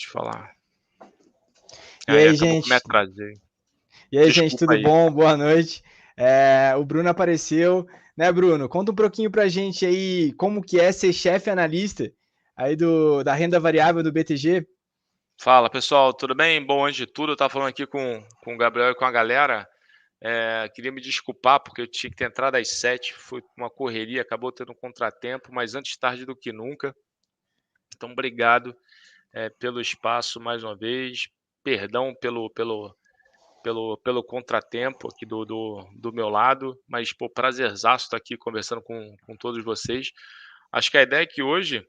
te falar. E aí, Acabou que me gente? atrasei. E aí, gente, Desculpa tudo aí. bom? Boa noite. O Bruno apareceu, né, Bruno? Conta um pouquinho pra gente aí como que é ser chefe analista aí da renda variável do BTG. Fala, pessoal, tudo bem? Bom, antes de tudo, eu estava falando aqui com o Gabriel e com a galera. Queria me desculpar porque eu tinha que ter entrado às 7, foi uma correria, acabou tendo um contratempo, mas antes tarde do que nunca. Então, obrigado pelo espaço mais uma vez. Perdão pelo contratempo aqui do meu lado, mas pô, prazerzaço estar aqui conversando com todos vocês. Acho que a ideia é que hoje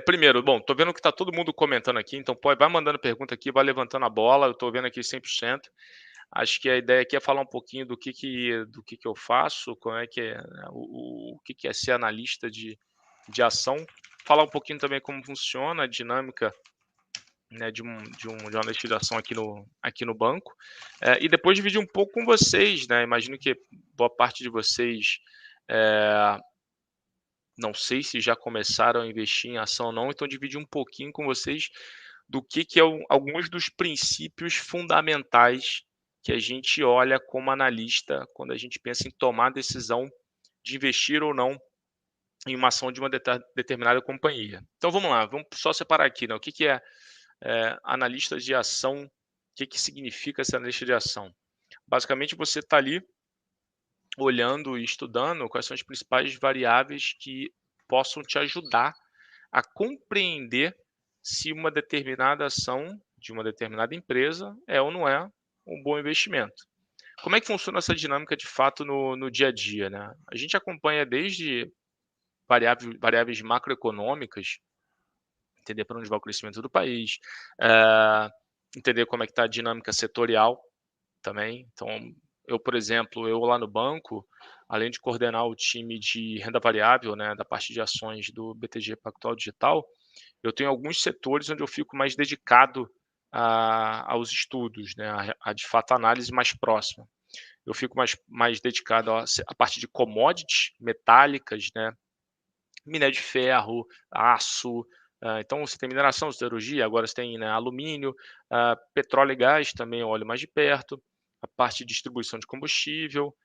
primeiro, bom, tô vendo que tá todo mundo comentando aqui, então vai mandando pergunta aqui, vai levantando a bola, eu tô vendo aqui 100%. Acho que a ideia aqui é falar um pouquinho do que eu faço, como é que é, né, o que é ser analista de ação, falar um pouquinho também como funciona a dinâmica, né, de uma analista de ação aqui no banco, e depois dividir um pouco com vocês, né, imagino que boa parte de vocês, eh, não sei se já começaram a investir em ação ou não, então dividir um pouquinho com vocês do que é alguns dos princípios fundamentais que a gente olha como analista quando a gente pensa em tomar a decisão de investir ou não em uma ação de uma determinada companhia. Então vamos lá, vamos só separar aqui, né? O que é analista de ação, o que significa ser analista de ação? Basicamente você está ali olhando e estudando quais são as principais variáveis que possam te ajudar a compreender se uma determinada ação de uma determinada empresa é ou não é um bom investimento. Como é que funciona essa dinâmica de fato no dia a dia, né? A gente acompanha desde variáveis macroeconômicas, entender para onde vai o crescimento do país, entender como é que está a dinâmica setorial também. Então, por exemplo, eu lá no banco, além de coordenar o time de renda variável, né, da parte de ações do BTG Pactual Digital, eu tenho alguns setores onde eu fico mais dedicado aos estudos, né, a de fato análise mais próxima. Eu fico mais dedicado à parte de commodities metálicas, né, minério de ferro, aço. Então você tem mineração, siderurgia, agora você tem, né, alumínio, petróleo e gás também eu olho mais de perto, a parte de distribuição de combustível,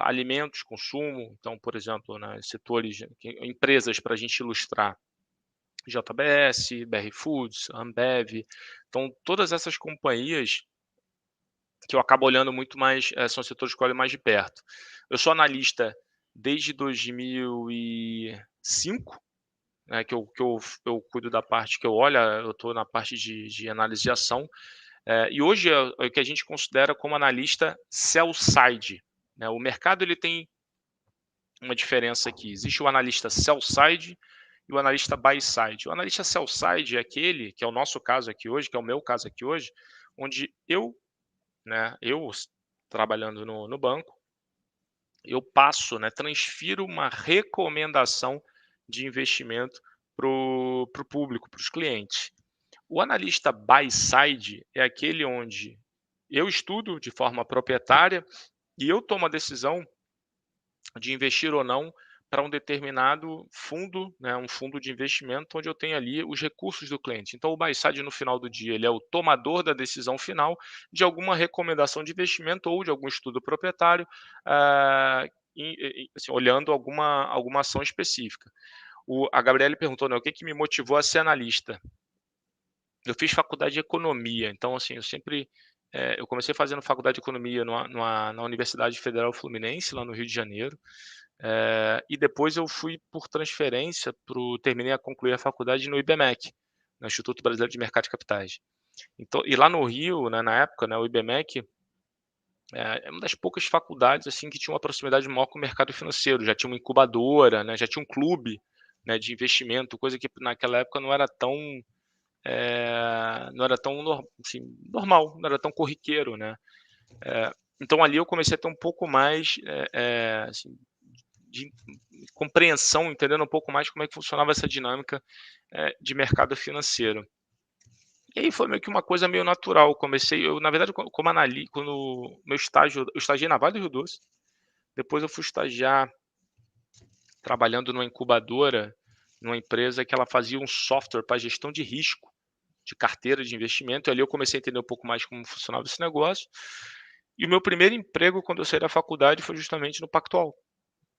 alimentos, consumo. Então, por exemplo, né, setores, empresas para a gente ilustrar, JBS, BR Foods, Ambev. Então, todas essas companhias que eu acabo olhando muito mais, são setores que eu olho mais de perto. Eu sou analista desde 2005, né, que eu cuido da parte que eu olho, eu estou na parte de análise de ação, e hoje é o que a gente considera como analista sell side, né. O mercado ele tem uma diferença aqui, existe o analista sell side e o analista buy side. O analista sell side é aquele, que é o nosso caso aqui hoje, que é o meu caso aqui hoje, onde trabalhando no banco, eu passo, né, transfiro uma recomendação de investimento para o público, para os clientes. O analista buy side é aquele onde eu estudo de forma proprietária e eu tomo a decisão de investir ou não para um determinado fundo, né, um fundo de investimento onde eu tenho ali os recursos do cliente. Então o buy side no final do dia, ele é o tomador da decisão final de alguma recomendação de investimento ou de algum estudo proprietário, assim, olhando alguma ação específica. A Gabriele perguntou, né, o que me motivou a ser analista. Eu fiz faculdade de economia, então assim, eu comecei fazendo faculdade de economia na Universidade Federal Fluminense, lá no Rio de Janeiro, e depois eu fui por transferência terminei a concluir a faculdade no IBMEC, no Instituto Brasileiro de Mercado de Capitais. Então, e lá no Rio, né, na época, né, o IBMEC é uma das poucas faculdades assim que tinha uma proximidade maior com o mercado financeiro, já tinha uma incubadora, né, já tinha um clube, né, de investimento, coisa que naquela época não era tão assim, normal, não era tão corriqueiro, né. Então ali eu comecei a ter um pouco mais, assim, de compreensão, entendendo um pouco mais como é que funcionava essa dinâmica, de mercado financeiro. E aí foi meio que uma coisa meio natural, eu na verdade como quando meu estágio eu estagiei na Vale do Rio Doce, depois eu fui estagiar trabalhando numa incubadora, numa empresa que ela fazia um software para gestão de risco, de carteira de investimento, e ali eu comecei a entender um pouco mais como funcionava esse negócio. E o meu primeiro emprego quando eu saí da faculdade foi justamente no Pactual,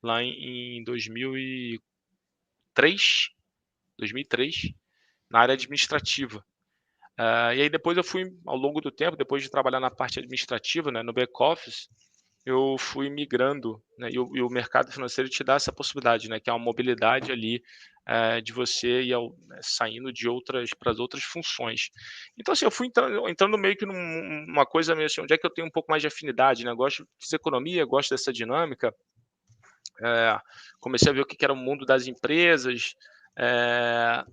lá em 2003, na área administrativa. E aí depois eu fui, ao longo do tempo, depois de trabalhar na parte administrativa, né, no back office, eu fui migrando, né, e o mercado financeiro te dá essa possibilidade, né, que é uma mobilidade ali, de você ir né, saindo de outras para as outras funções. Então, assim, eu fui entrando meio que numa coisa meio assim, onde é que eu tenho um pouco mais de afinidade, né? Gosto de economia, gosto dessa dinâmica. eh, Comecei a ver o que era o mundo das empresas. eh,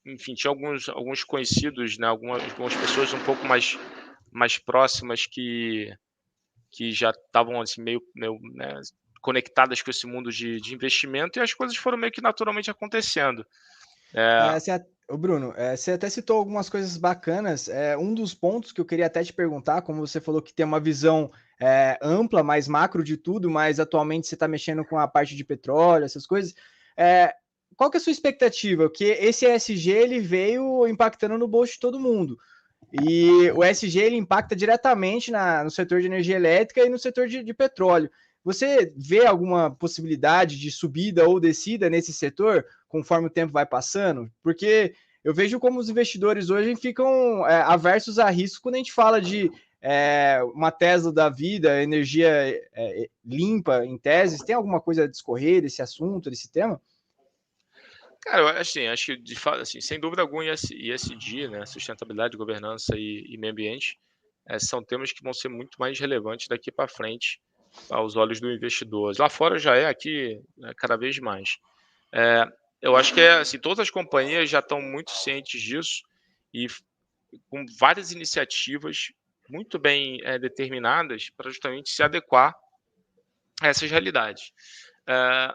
Enfim, tinha alguns conhecidos, né? Algumas pessoas um pouco mais próximas que já estavam assim meio, né, conectadas com esse mundo de investimento, e as coisas foram meio que naturalmente acontecendo. É, Ô Bruno, você até citou algumas coisas bacanas. Um dos pontos que eu queria até te perguntar, como você falou que tem uma visão ampla, mais macro de tudo, mas atualmente você está mexendo com a parte de petróleo, essas coisas. É, qual que é a sua expectativa? Porque esse ESG ele veio impactando no bolso de todo mundo. E o ESG ele impacta diretamente no setor de energia elétrica e no setor de petróleo. Você vê alguma possibilidade de subida ou descida nesse setor conforme o tempo vai passando? Porque eu vejo como os investidores hoje ficam aversos a risco quando a gente fala de uma Tesla da vida, energia limpa, em teses. Tem alguma coisa a discorrer desse assunto, desse tema? cara, eu assim, acho que de fato, assim, sem dúvida alguma, ESG, né, sustentabilidade, governança e meio ambiente, são temas que vão ser muito mais relevantes daqui para frente aos olhos do investidor. Lá fora já é, aqui, né, cada vez mais. Eh, eu acho que assim, todas as companhias já estão muito cientes disso e com várias iniciativas muito bem, determinadas para justamente se adequar a essas realidades. Eh,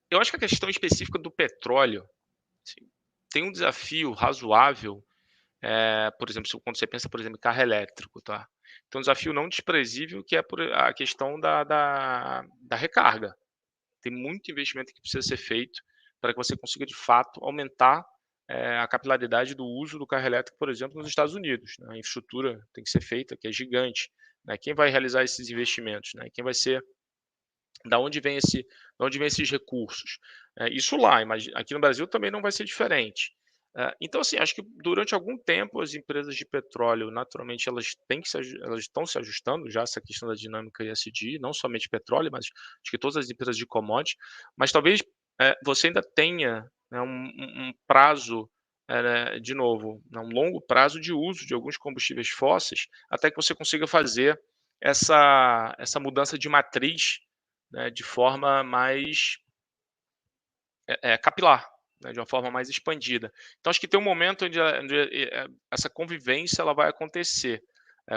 eu acho que a questão específica do petróleo, assim, tem um desafio razoável, por exemplo, quando você pensa, por exemplo, em carro elétrico, tá? Tem um desafio não desprezível que é a questão da recarga. Tem muito investimento que precisa ser feito para que você consiga, de fato, aumentar, a capilaridade do uso do carro elétrico, por exemplo, nos Estados Unidos, né. A infraestrutura tem que ser feita, que é gigante, né. Quem vai realizar esses investimentos, né? Quem vai ser da onde vem esse da onde vem esses recursos? Isso lá, aqui no Brasil também não vai ser diferente. Então, assim, acho que durante algum tempo as empresas de petróleo, naturalmente, elas estão se ajustando já a essa questão da dinâmica ESG, não somente petróleo, mas acho que todas as empresas de commodity, mas talvez, você ainda tenha, né, um prazo, de novo, né, um longo prazo de uso de alguns combustíveis fósseis, até que você consiga fazer essa mudança de matriz, né, de forma mais capilar, né, de uma forma mais expandida. Então acho que tem um momento onde essa convivência ela vai acontecer.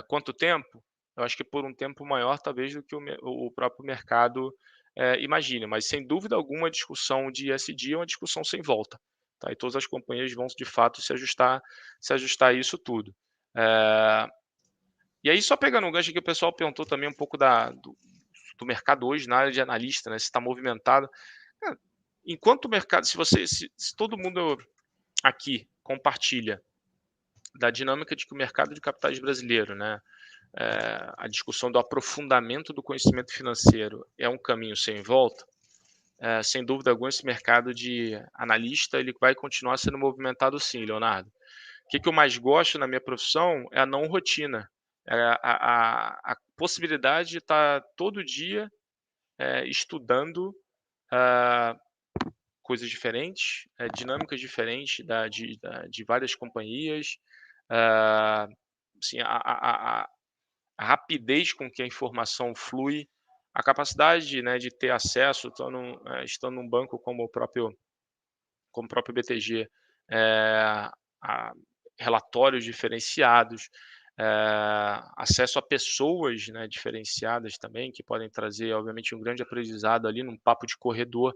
Quanto tempo? Eu acho que por um tempo maior talvez do que o próprio mercado, imagine, mas sem dúvida alguma a discussão de ESG é uma discussão sem volta, tá, e todas as companhias vão de fato se ajustar a isso tudo. Eh, e aí só pegando um gancho que o pessoal perguntou também um pouco do mercado hoje na área de analista, né, se está movimentado. Cara, enquanto o mercado, se todo mundo aqui compartilha da dinâmica de que o mercado de capitais brasileiro, né, a discussão do aprofundamento do conhecimento financeiro é um caminho sem volta, sem dúvida alguma esse mercado de analista ele vai continuar sendo movimentado sim, Leonardo. O que eu mais gosto na minha profissão é a não rotina, a possibilidade de estar todo dia, estudando, ah, coisas diferentes, dinâmicas diferentes de várias companhias, ah, assim, a rapidez com que a informação flui, a capacidade, né, de ter acesso, estando num banco como o próprio BTG, a relatórios diferenciados, acesso a pessoas, né, diferenciadas também, que podem trazer, obviamente, um grande aprendizado ali num papo de corredor.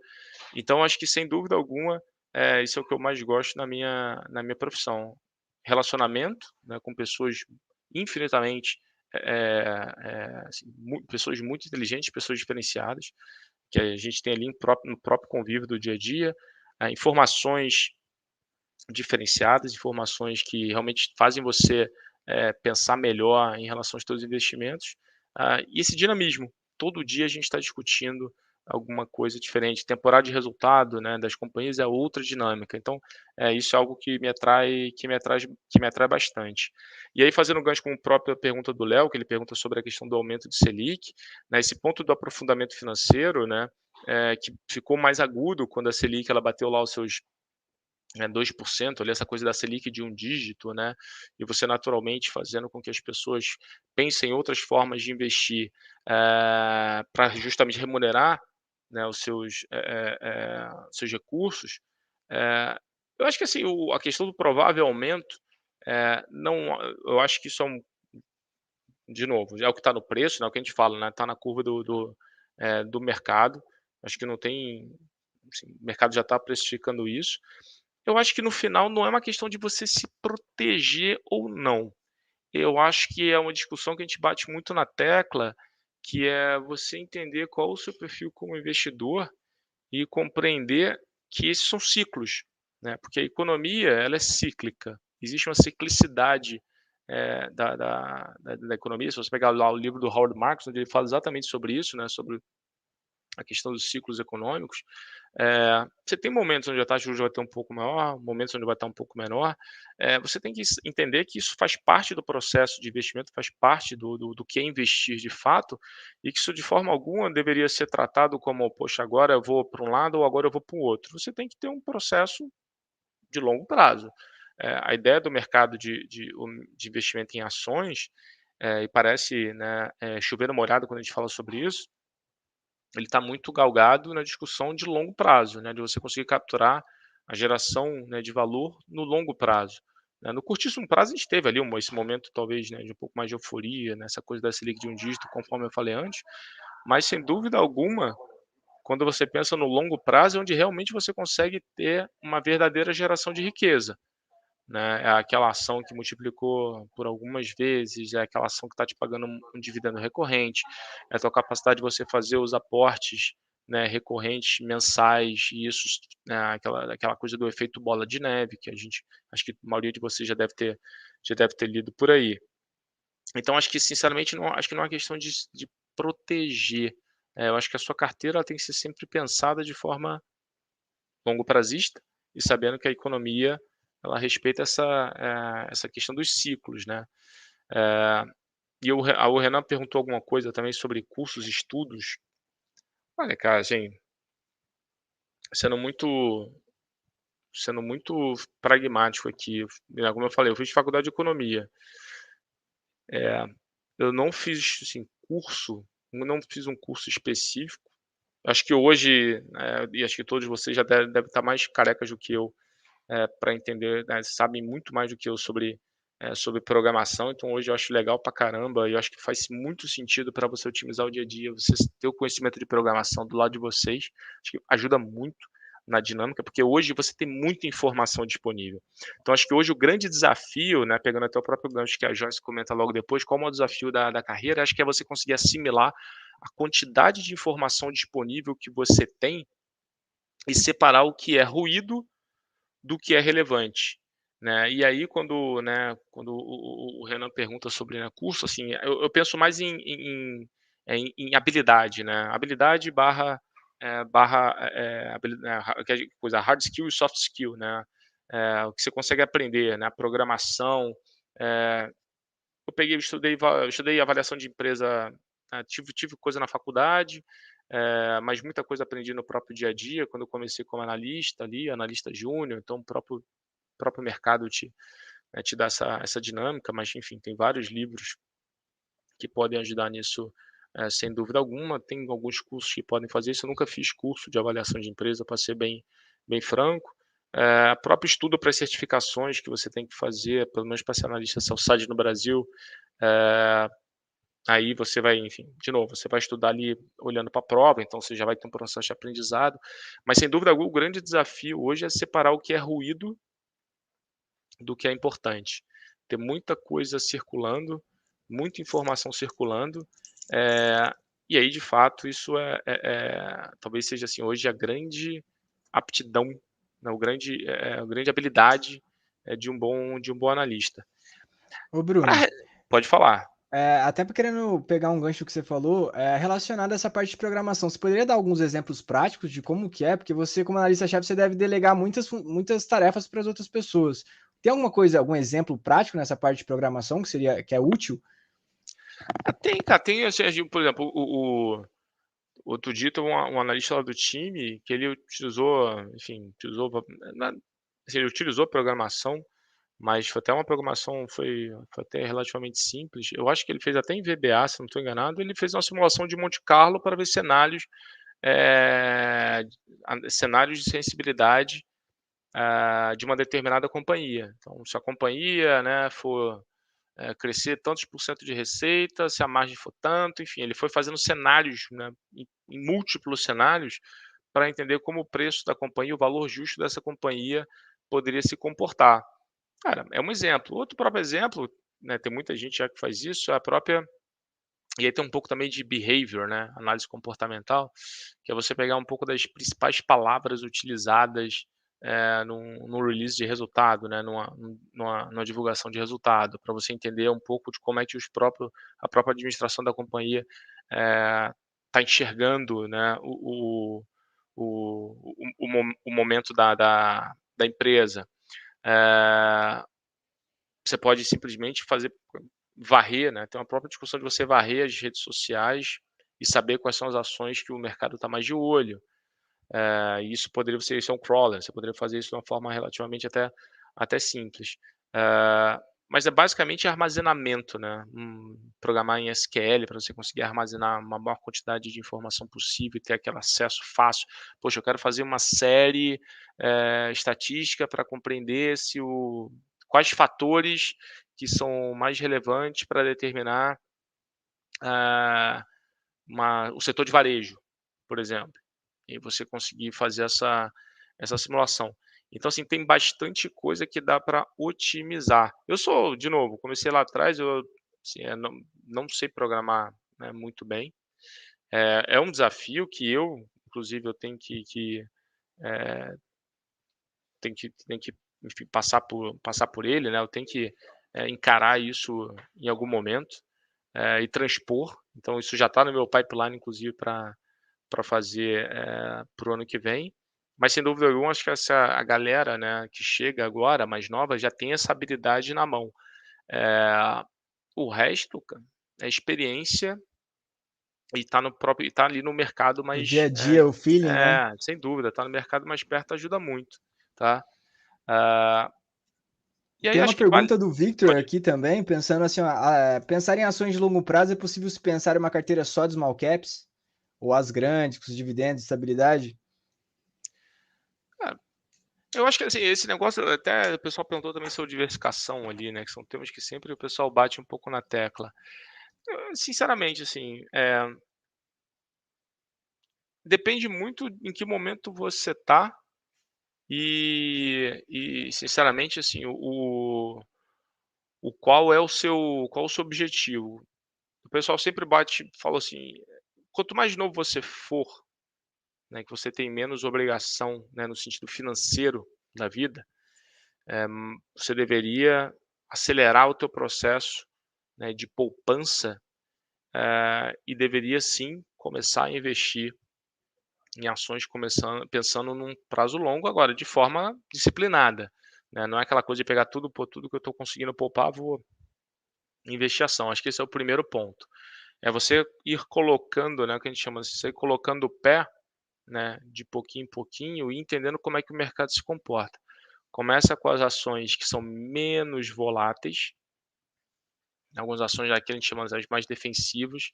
Então acho que sem dúvida alguma, isso é o que eu mais gosto na minha profissão. Relacionamento, né, com pessoas infinitamente, assim, pessoas muito inteligentes, pessoas diferenciadas, que a gente tem ali no próprio convívio do dia a dia, informações diferenciadas, informações que realmente fazem você pensar melhor em relação aos seus investimentos, e esse dinamismo. Todo dia a gente está discutindo alguma coisa diferente. Temporada de resultado, né, das companhias é outra dinâmica. Então, isso é algo que me atrai bastante. E aí, fazendo um gancho com a própria pergunta do Léo, que ele pergunta sobre a questão do aumento de Selic, né, esse ponto do aprofundamento financeiro, né, que ficou mais agudo quando a Selic ela bateu lá os seus 2%, ali, essa coisa da Selic de um dígito, né, e você naturalmente fazendo com que as pessoas pensem em outras formas de investir, para justamente remunerar, né, os seus recursos, eu acho que assim, a questão do provável aumento, não, eu acho que isso é de novo, é o que está no preço, né, o que a gente fala, né, está na curva do mercado, acho que não tem, assim, o mercado já está precificando isso. Eu acho que no final não é uma questão de você se proteger ou não. Eu acho que é uma discussão que a gente bate muito na tecla, que é você entender qual o seu perfil como investidor e compreender que esses são ciclos, né, porque a economia ela é cíclica, existe uma ciclicidade, da economia. Se você pegar lá o livro do Howard Marks, onde ele fala exatamente sobre isso, né, sobre a questão dos ciclos econômicos, você tem momentos onde a taxa de juros vai ter um pouco maior, momentos onde vai estar um pouco menor. Você tem que entender que isso faz parte do processo de investimento, faz parte do que é investir de fato, e que isso de forma alguma deveria ser tratado como, poxa, agora eu vou para um lado ou agora eu vou para o outro. Você tem que ter um processo de longo prazo. A ideia do mercado de investimento em ações, e parece, né, chover no molhado quando a gente fala sobre isso, ele está muito galgado na discussão de longo prazo, né, de você conseguir capturar a geração, né, de valor no longo prazo, né. No curtíssimo prazo a gente teve ali esse momento talvez, né, de um pouco mais de euforia, nessa coisa da Selic de um dígito, conforme eu falei antes, mas sem dúvida alguma, quando você pensa no longo prazo é onde realmente você consegue ter uma verdadeira geração de riqueza, né, é aquela ação que multiplicou por algumas vezes, é aquela ação que está te pagando um dividendo recorrente, é a tua capacidade de você fazer os aportes, né, recorrentes mensais, e isso, né, aquela coisa do efeito bola de neve, que a gente, acho que a maioria de vocês já deve ter lido por aí. Então acho que sinceramente não, acho que não é uma questão de proteger, eu acho que a sua carteira ela tem que ser sempre pensada de forma longo prazista, e sabendo que a economia ela respeita essa questão dos ciclos, né. Eh, e o Renan perguntou alguma coisa também sobre cursos e estudos. Olha, cara, assim, sendo muito sendo muito pragmático aqui, né, como eu falei, eu fiz faculdade de economia. Eh, eu não fiz, assim, não fiz um curso específico. Acho que hoje, e acho que todos vocês já devem estar mais carecas do que eu, para entender, né, sabem muito mais do que eu sobre programação. Então hoje eu acho legal pra caramba, e eu acho que faz muito sentido para você otimizar o dia a dia, você ter o conhecimento de programação do lado de vocês, acho que ajuda muito na dinâmica, porque hoje você tem muita informação disponível. Então acho que hoje o grande desafio, né, pegando até o próprio gancho que a Joyce comenta logo depois, qual é o desafio da carreira, acho que é você conseguir assimilar a quantidade de informação disponível que você tem e separar o que é ruído do que é relevante, né. E aí quando o Renan pergunta sobre, né, curso, assim, eu penso mais em habilidade, né, habilidade aquela coisa hard skill e soft skill, né, o que você consegue aprender, né, programação, eh, eu estudei avaliação de empresa, tive coisa na faculdade, mas muita coisa aprendi no próprio dia a dia, quando eu comecei como analista ali, analista júnior, então o próprio mercado te dá essa dinâmica, mas enfim, tem vários livros que podem ajudar nisso, sem dúvida alguma. Tem alguns cursos que podem fazer isso, eu nunca fiz curso de avaliação de empresa, para ser bem franco. Próprio estudo para as certificações que você tem que fazer, pelo menos para ser analista sell-side no Brasil, eh, aí você vai, enfim, de novo, você vai estudar ali olhando para a prova, então você já vai ter um processo de aprendizado, mas sem dúvida alguma o grande desafio hoje é separar o que é ruído do que é importante. Ter muita coisa circulando, muita informação circulando, eh, e aí de fato isso talvez seja, assim, hoje a grande aptidão né, a grande habilidade de um bom analista. Ô Pra Bruno, re Pode falar. até querendo pegar um gancho que você falou, relacionado a essa parte de programação, você poderia dar alguns exemplos práticos de como que é? Porque você, como analista-chefe, você deve delegar muitas tarefas para as outras pessoas. Tem alguma coisa, algum exemplo prático nessa parte de programação que é útil? Tem, cara, tem assim, por exemplo, outro dia teve um analista lá do time que ele utilizou, enfim, na assim, ele utilizou programação, mas foi até uma programação foi até relativamente simples. Eu acho que ele fez até em VBA, se não estou enganado, ele fez uma simulação de Monte Carlo para ver cenários, eh, cenários de sensibilidade, de uma determinada companhia. Então, se a companhia, né, for crescer tantos por cento de receita, se a margem for tanto, enfim, ele foi fazendo cenários, né, em múltiplos cenários, para entender como o preço da companhia, o valor justo dessa companhia poderia se comportar. Cara, é um exemplo. Outro próprio exemplo, né, tem muita gente já que faz isso, é a própria e aí tem um pouco também de behavior, né, análise comportamental, que é você pegar um pouco das principais palavras utilizadas, num release de resultado, né, numa divulgação de resultado, para você entender um pouco de como é que a própria administração da companhia, está enxergando, né, o momento da empresa. Eh, Você pode simplesmente varrer, né, tem uma própria discussão de você varrer as redes sociais e saber quais são as ações que o mercado está mais de olho. E isso é um crawler, você poderia fazer isso de uma forma relativamente até simples. Mas é basicamente armazenamento, né, programar em SQL para você conseguir armazenar uma maior quantidade de informação possível e ter aquele acesso fácil. Poxa, eu quero fazer uma série, estatística para compreender quais fatores que são mais relevantes para determinar, ah, o setor de varejo, por exemplo, e você conseguir fazer essa simulação. Então, assim, tem bastante coisa que dá para otimizar. De novo, comecei lá atrás, assim, não sei programar, né, muito bem. É um desafio que inclusive, eu eh, tenho que, enfim, passar por ele, né, eu tenho que, encarar isso em algum momento, e transpor. Então isso já está no meu pipeline, inclusive, para fazer, para o ano que vem. Mas sem dúvida alguma, acho que a galera, né, que chega agora, mais nova, já tem essa habilidade na mão. Eh, o resto, cara, é experiência e tá ali no mercado O dia mais, a dia, o feeling, né? sem dúvida, tá no mercado mais perto ajuda muito, tá. Ah, e aí Tem uma acho que vale pergunta do Victor pode aqui também, pensando assim, ó, pensar em ações de longo prazo, é possível se pensar em uma carteira só de small caps? Ou as grandes, com os dividendos, estabilidade? é, eu acho que, assim, esse negócio até o pessoal perguntou também sobre diversificação ali, né, que são temas que sempre o pessoal bate um pouco na tecla. Sinceramente, assim, depende muito em que momento você tá e sinceramente, assim, qual o seu objetivo. O pessoal sempre fala assim: quanto mais novo você for, né, que você tem menos obrigação, né, no sentido financeiro da vida, você deveria acelerar o teu processo, né, de poupança, e deveria sim começar a investir em ações pensando num prazo longo agora, de forma disciplinada, né, não é aquela coisa de pegar tudo que eu estou conseguindo poupar, vou investir em ação. Acho que esse é o primeiro ponto. É você ir colocando, né, o que a gente chama de você ir colocando o pé, né, de pouquinho em pouquinho e entendendo como é que o mercado se comporta. Começa com as ações que são menos voláteis, algumas ações já que a gente chama as mais defensivas,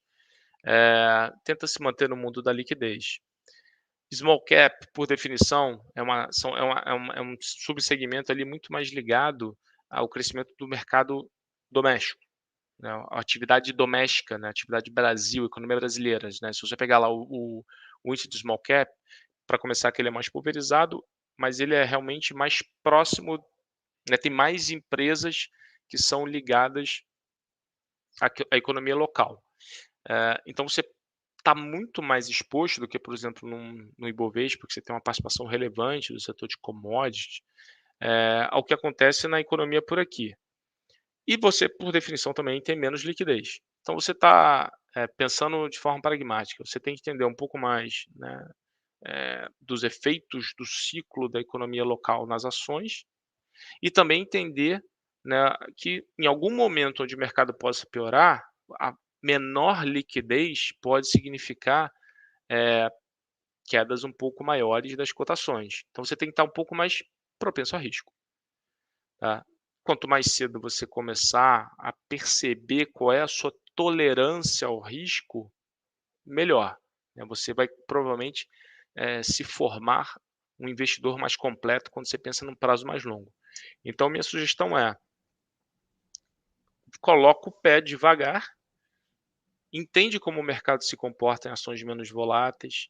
tenta se manter no mundo da liquidez. Small cap, por definição, é um subsegmento ali muito mais ligado ao crescimento do mercado doméstico, né, a atividade doméstica, né, a atividade Brasil, economia brasileira, né. Se você pegar lá o índice do small cap, para começar que ele é mais pulverizado, mas ele é realmente mais próximo, né, tem mais empresas que são ligadas à economia local. Então você está muito mais exposto do que, por exemplo, no Ibovespa, porque você tem uma participação relevante do setor de commodities, ao que acontece na economia por aqui. E você, por definição, também tem menos liquidez. Então você está pensando de forma pragmática, você tem que entender um pouco mais, né, dos efeitos do ciclo da economia local nas ações e também entender, né, que em algum momento onde o mercado possa piorar, a menor liquidez pode significar quedas um pouco maiores das cotações. Então você tem que estar um pouco mais propenso a risco, tá? Quanto mais cedo você começar a perceber qual é a sua tolerância ao risco, melhor, né? Você vai provavelmente se formar um investidor mais completo quando você pensa num prazo mais longo. Então minha sugestão é: coloca o pé devagar, entende como o mercado se comporta em ações menos voláteis,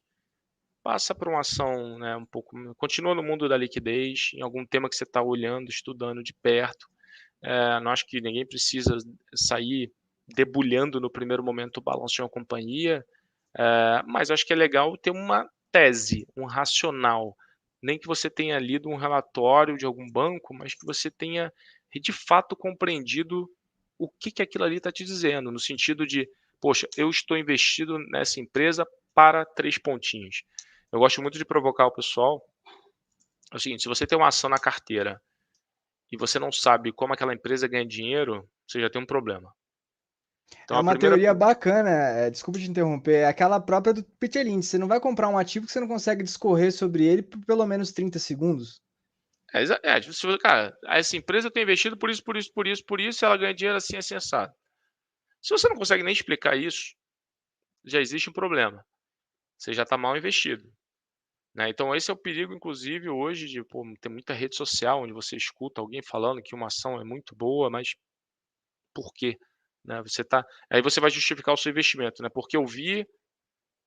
passa por uma ação, né, um pouco, continua no mundo da liquidez, em algum tema que você está olhando, estudando de perto. Não acho que ninguém precisa sair debulhando no primeiro momento o balanço de uma companhia, mas acho que é legal ter uma tese, um racional. Nem que você tenha lido um relatório de algum banco, mas que você tenha de fato compreendido o que que aquilo ali está te dizendo, no sentido de: "Poxa, eu estou investido nessa empresa para 3 pontinhos". Eu gosto muito de provocar o pessoal. É o seguinte: se você tem uma ação na carteira e você não sabe como aquela empresa ganha dinheiro, você já tem um problema. Então É a uma primeira teoria co bacana, desculpa te interromper, é aquela própria do Peter Lynch, você não vai comprar um ativo que você não consegue discorrer sobre ele por pelo menos 30 segundos. tipo, se você, cara, essa empresa tem investido por isso, por isso, por isso, por isso, ela ganha dinheiro assim, assim, assado. Se você não consegue nem explicar isso, já existe um problema. Você já está mal investido, né. Então esse é o perigo, inclusive, hoje de, pô, ter muita rede social onde você escuta alguém falando que uma ação é muito boa, mas por quê? Né, aí você vai justificar o seu investimento, né, porque eu vi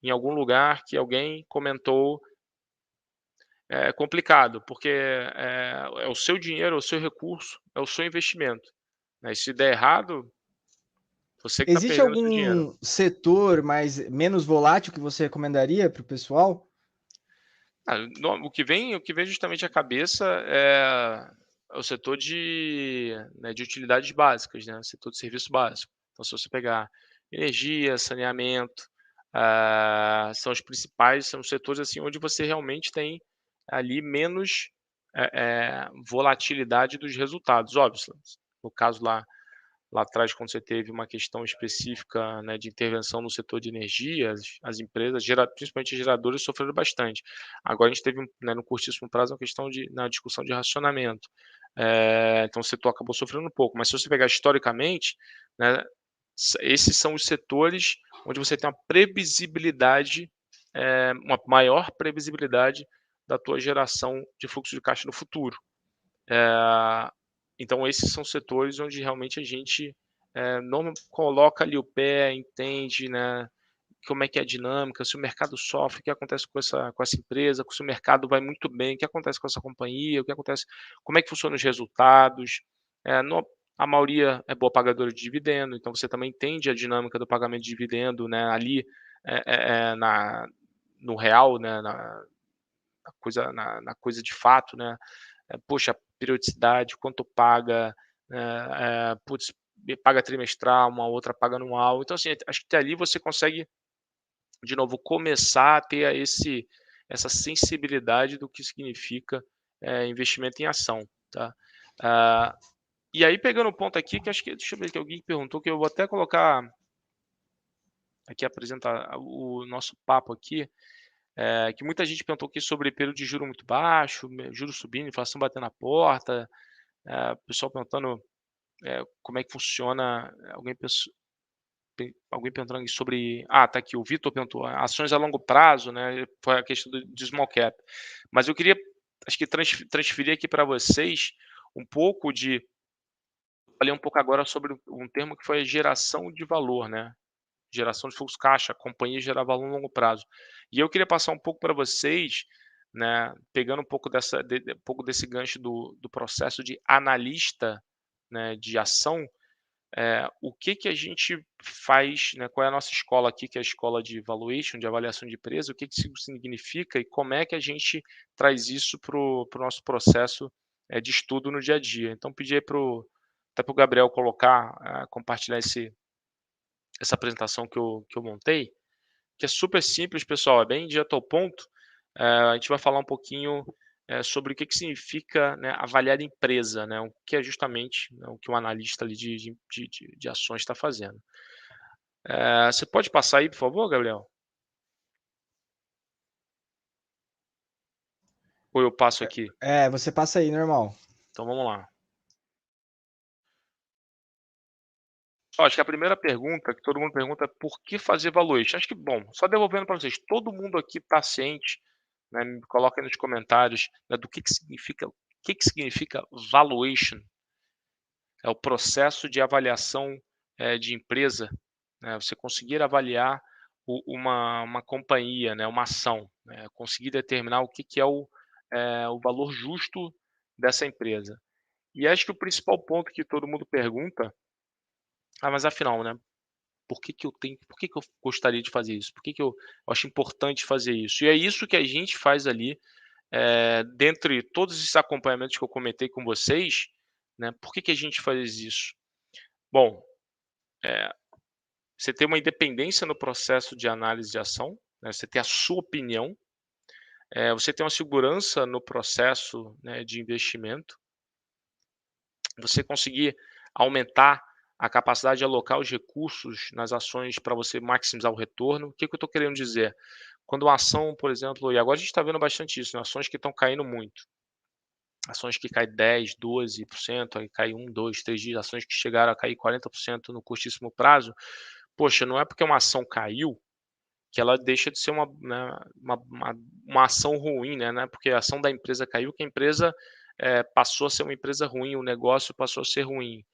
em algum lugar que alguém comentou. É complicado, porque é o seu dinheiro, é o seu recurso, é o seu investimento, né, e se der errado, você que está Existe perdendo o seu dinheiro. algum setor mais menos volátil que você recomendaria para o pessoal? No o que vem justamente à cabeça é o setor de utilidades básicas, né, o setor de serviço básico. Então se você pegar energia, saneamento, são os principais, são os setores, assim, onde você realmente tem ali menos, volatilidade dos resultados. Óbvio, no caso lá atrás, quando você teve uma questão específica, né, de intervenção no setor de energia, as empresas, principalmente as geradoras, sofreram bastante. Agora a gente teve, né, no curtíssimo prazo, uma questão na discussão de racionamento. Então o setor acabou sofrendo um pouco, mas se você pegar historicamente, né, esses são os setores onde você tem uma previsibilidade, uma maior previsibilidade da tua geração de fluxo de caixa no futuro. Eh, então esses são setores onde realmente a gente, coloca ali o pé, entende, né, como é que é a dinâmica, se o mercado sofre, o que acontece com essa empresa, se o mercado vai muito bem, o que acontece com essa companhia, o que acontece, como é que funcionam os resultados. No A maioria é boa pagadora de dividendo, então você também entende a dinâmica do pagamento de dividendo, né, ali, no real, né, na coisa de fato, né. Poxa, periodicidade, quanto paga, putz, me paga trimestral, uma outra paga anual. Então, assim, acho que ali você consegue, de novo, começar a ter essa sensibilidade do que significa, investimento em ação, tá. Ah, e aí pegando o ponto aqui que acho que, deixa eu ver, que alguém perguntou, que eu vou até colocar aqui, apresentar o nosso papo aqui, que muita gente perguntou aqui sobre período de juro muito baixo, juros subindo, inflação batendo na porta, o pessoal perguntando, como é que funciona. Alguém perguntando aqui sobre, tá aqui, o Vitor perguntou, ações a longo prazo, né, foi a questão de small cap. Mas eu queria, acho que transferir aqui para vocês um pouco de falei um pouco agora sobre um termo que foi a geração de valor, né, geração de fluxo caixa, a companhia gerar valor no longo prazo. E eu queria passar um pouco para vocês, né, pegando um pouco um pouco desse gancho do processo de analista, né, de ação, o que que a gente faz, né, qual é a nossa escola aqui, que é a escola de valuation, de avaliação de empresa, o que que isso significa e como é que a gente traz isso para o nosso processo, de estudo no dia a dia. Então pedir aí até para o Gabriel colocar, compartilhar essa apresentação que eu montei, que é super simples, pessoal, é bem direto ao ponto. A gente vai falar um pouquinho, sobre o que que significa, né, avaliar empresa, né, o que é justamente, né, o que o analista ali de ações está fazendo. Você pode passar aí, por favor, Gabriel? Ou eu passo aqui? Você passa aí, normal. Então vamos lá. Ó, acho que a primeira pergunta que todo mundo pergunta é: "Por que fazer valuation?". Acho que, bom, só devolvendo para vocês, todo mundo aqui está ciente, né, me coloca aí nos comentários, né, do que significa valuation. É o processo de avaliação, de empresa, né, você conseguir avaliar uma companhia, né, uma ação, né, conseguir determinar o que que é o valor justo dessa empresa. E acho que o principal ponto que todo mundo pergunta: "Ah, mas afinal, né, por que que eu gostaria de fazer isso? Por que que eu acho importante fazer isso?". E é isso que a gente faz ali, dentre todos esses acompanhamentos que eu comentei com vocês, né, por que que a gente faz isso? Bom, eh você tem uma independência no processo de análise de ação, né, você tem a sua opinião, você tem uma segurança no processo, né, de investimento, você conseguir aumentar a capacidade de alocar os recursos nas ações para você maximizar o retorno. O que que eu estou querendo dizer? Quando uma ação, por exemplo, e agora a gente está vendo bastante isso, né, ações que estão caindo muito, ações que caem 10, 12%, aí cai 1, 2, 3 dias, ações que chegaram a cair 40% no curtíssimo prazo. Poxa, não é porque uma ação caiu que ela deixa de ser uma, né, uma ação ruim, né, não é porque a ação da empresa caiu que a empresa, passou a ser uma empresa ruim, o negócio passou a ser ruim.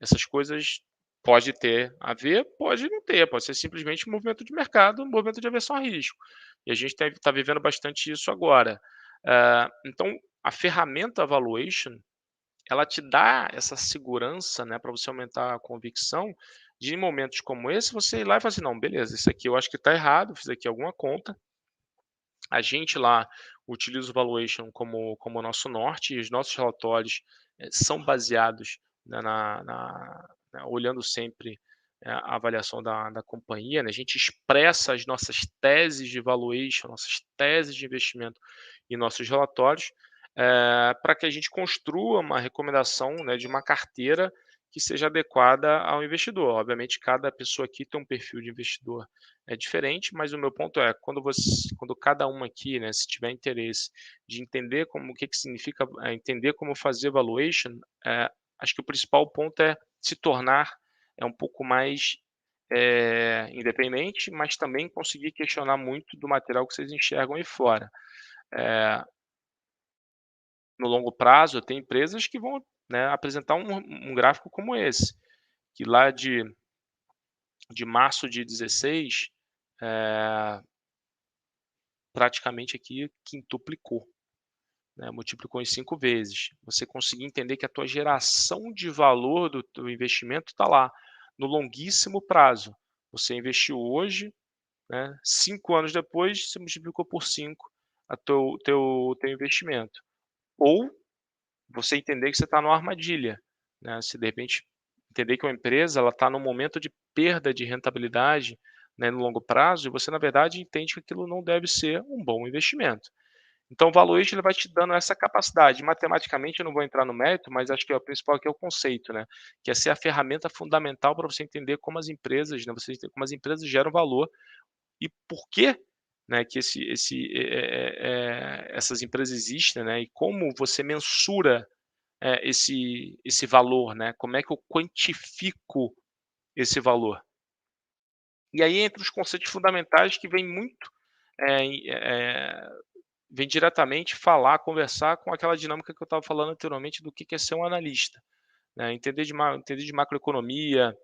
Essas coisas pode ter a ver, pode não ter, pode ser simplesmente um movimento de mercado, um movimento de aversão a risco. E a gente está vivendo bastante isso agora. Então a ferramenta valuation, ela te dá essa segurança, né, para você aumentar a convicção de em momentos como esse, você ir lá e falar assim: "Não, beleza, isso aqui eu acho que está errado, fiz aqui alguma conta". A gente lá utiliza o valuation como nosso norte e os nossos relatórios, são baseados, né, olhando sempre, a avaliação da companhia, né, a gente expressa as nossas teses de valuation, nossas teses de investimento em nossos relatórios, pra que a gente construa uma recomendação, né, de uma carteira que seja adequada ao investidor. Obviamente, cada pessoa aqui tem um perfil de investidor diferente, mas o meu ponto é, quando cada um aqui, né, se tiver interesse de entender como o que que significa, entender como fazer valuation, acho que o principal ponto é se tornar, um pouco mais, independente, mas também conseguir questionar muito do material que vocês enxergam aí fora. Eh, no longo prazo, tem empresas que vão, né, apresentar um gráfico como esse, que lá de março de 16, eh, praticamente aqui quintuplicou, né, multiplicou em 5 vezes. Você conseguir entender que a tua geração de valor do teu investimento está lá, no longuíssimo prazo. Você investiu hoje, né, 5 anos depois, você multiplicou por 5 a teu investimento. Ou você entender que você está numa armadilha, né, se de repente entender que uma empresa ela está num momento de perda de rentabilidade, né, no longo prazo, e você na verdade entende que aquilo não deve ser um bom investimento. Então o valuation ele vai te dando essa capacidade. Matematicamente eu não vou entrar no mérito, mas acho que o principal aqui é o conceito, né, que é ser a ferramenta fundamental para você entender como as empresas, né, você como as empresas geram valor e por que, né, que essas empresas existem, né, e como você mensura, esse valor, né, como é que eu quantifico esse valor. E aí entra os conceitos fundamentais que vêm muito, vem diretamente falar, conversar com aquela dinâmica que eu estava falando anteriormente do que é ser um analista, né, entender de macroeconomia,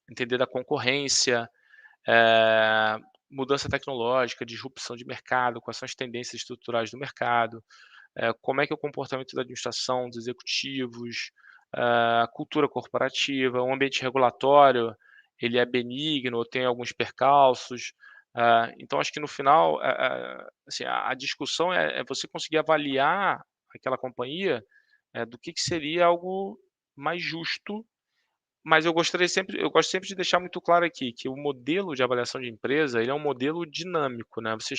entender da concorrência, eh, mudança tecnológica, disrupção de mercado, quais são as tendências estruturais do mercado, como é que é o comportamento da administração, dos executivos, a cultura corporativa, o ambiente regulatório, ele é benigno ou tem alguns percalços. Então acho que no final, assim, a discussão é você conseguir avaliar aquela companhia, do que seria algo mais justo, mas eu gosto sempre de deixar muito claro aqui que o modelo de avaliação de empresa, ele é um modelo dinâmico, né, você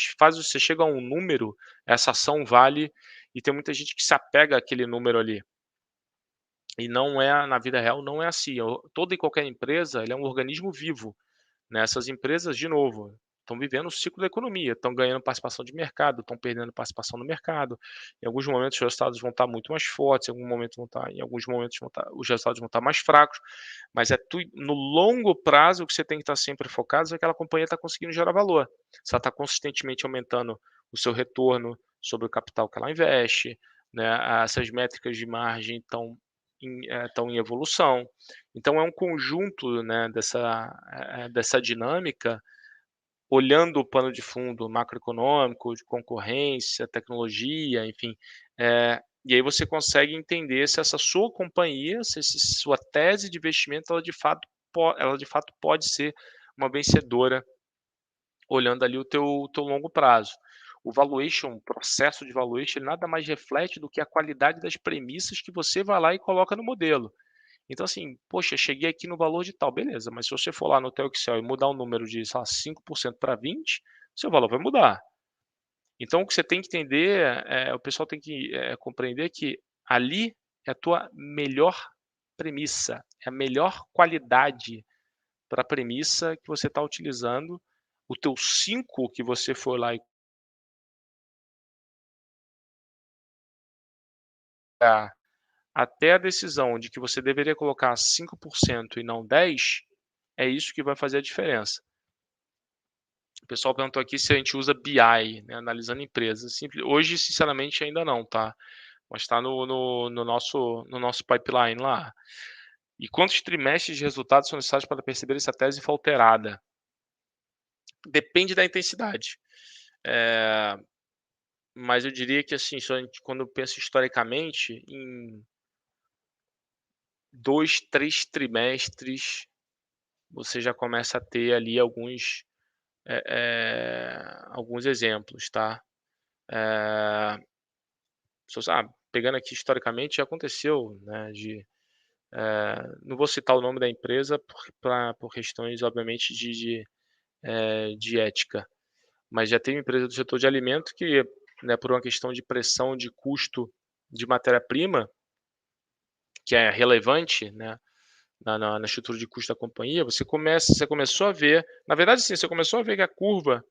chega a um número, essa ação vale, e tem muita gente que se apega àquele número ali. E não é na vida real não é assim, toda e qualquer empresa, ela é um organismo vivo, né, essas empresas, de novo, estão vivendo o ciclo da economia, estão ganhando participação de mercado, estão perdendo participação no mercado, em alguns momentos os resultados vão estar muito mais fortes, em alguns momentos os resultados vão estar mais fracos, mas no longo prazo o que você tem que estar sempre focado é que aquela companhia está conseguindo gerar valor, se ela está consistentemente aumentando o seu retorno sobre o capital que ela investe, né, essas métricas de margem estão em evolução. Então é um conjunto, né, dessa dinâmica, olhando o pano de fundo macroeconômico, de concorrência, tecnologia, enfim, e aí você consegue entender se essa sua companhia, se esse sua tese de investimento, ela de fato pode ser uma vencedora, olhando ali o teu longo prazo. O processo de valuation, ele nada mais reflete do que a qualidade das premissas que você vai lá e coloca no modelo. Então assim, poxa, cheguei aqui no valor de tal, beleza, mas se você for lá no teu Excel e mudar o número de, sei lá, 5% para 20, seu valor vai mudar. Então o que você tem que entender, o pessoal tem que, compreender que ali é a tua melhor premissa, é a melhor qualidade para a premissa que você está utilizando. O teu 5 que você for lá e colocar, até a decisão de que você deveria colocar 5% e não 10, é isso que vai fazer a diferença. O pessoal perguntou aqui se a gente usa BI, né, analisando empresas. Hoje, sinceramente, ainda não, tá? Mas está no nosso pipeline lá. E quantos trimestres de resultados são necessários para perceber se a tese foi alterada? Depende da intensidade. Eh, mas eu diria que, assim, quando eu penso historicamente, em 2, 3 trimestres, você já começa a ter ali alguns exemplos, tá? Eh Pegando aqui historicamente, já aconteceu, né, não vou citar o nome da empresa por questões, obviamente, de ética, mas já teve empresa do setor de alimento que, né, por uma questão de pressão de custo de matéria-prima, que é relevante, né, na estrutura de custo da companhia, você começou a ver, na verdade, sim, você começou a ver que a curva,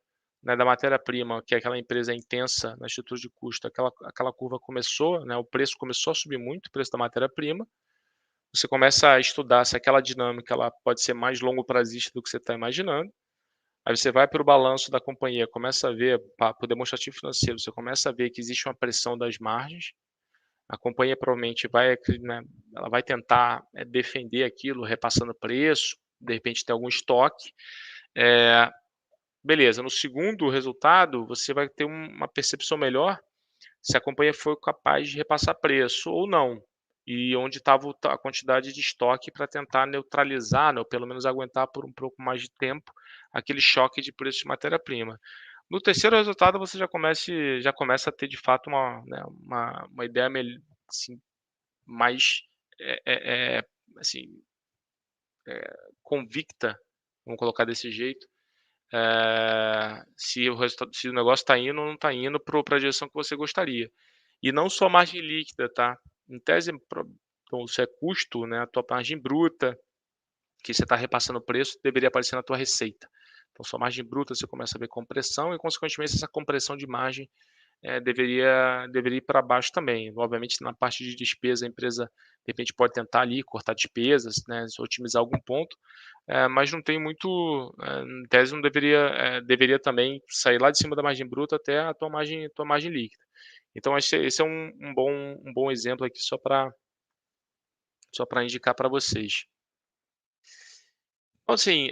né, da matéria-prima, que aquela empresa é intensa na estrutura de custo, aquela curva começou, né, o preço começou a subir muito, o preço da matéria-prima. Você começa a estudar se aquela dinâmica ela pode ser mais longo prazista do que você está imaginando. Aí você vai para o balanço da companhia, começa a ver, para o demonstrativo financeiro, você começa a ver que existe uma pressão das margens. A companhia provavelmente né, ela vai tentar, defender aquilo, repassando preço, de repente tem algum estoque. Eh, Beleza, no segundo resultado, você vai ter uma percepção melhor se a companhia foi capaz de repassar preço ou não, e onde estava a quantidade de estoque para tentar neutralizar, né, ou pelo menos aguentar por um pouco mais de tempo aquele choque de preço de matéria-prima. No terceiro resultado, você já começa a ter de fato uma ideia assim, mais, assim, convicta, vamos colocar desse jeito, se o negócio está indo ou não está indo para a direção que você gostaria. E não só margem líquida, tá? Em tese, então, se é custo, né, a tua margem bruta, que você está repassando o preço, deveria aparecer na tua receita. Então, sua margem bruta você começa a ver compressão e, consequentemente, essa compressão de margem deveria ir para baixo também. Obviamente, na parte de despesa, a empresa, de repente, pode tentar ali cortar despesas, né, otimizar algum ponto, mas não tem muito, em tese, não deveria também sair lá de cima da margem bruta até a tua margem líquida. Então, esse é um bom exemplo aqui só para indicar para vocês. Então, assim,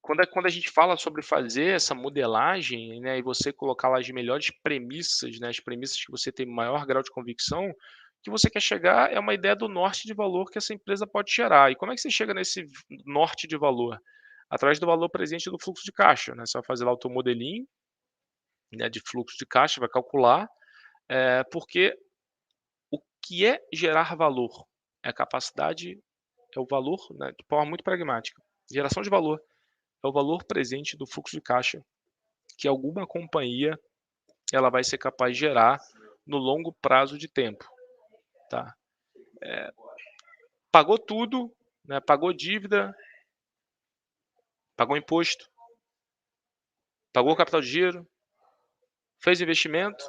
quando a gente fala sobre fazer essa modelagem, né, e você colocar lá as melhores premissas, né, as premissas que você tem maior grau de convicção, que você quer chegar é uma ideia do norte de valor que essa empresa pode gerar. E como é que você chega nesse norte de valor? Através do valor presente do fluxo de caixa, né? Você vai fazer lá o teu modelinho, né, de fluxo de caixa, vai calcular, porque o que é gerar valor? É a capacidade, é o valor, né, de forma muito pragmática. Geração de valor é o valor presente do fluxo de caixa que alguma companhia ela vai ser capaz de gerar no longo prazo de tempo, tá? Pagou tudo, né, pagou dívida, pagou imposto, pagou capital de giro, fez investimento,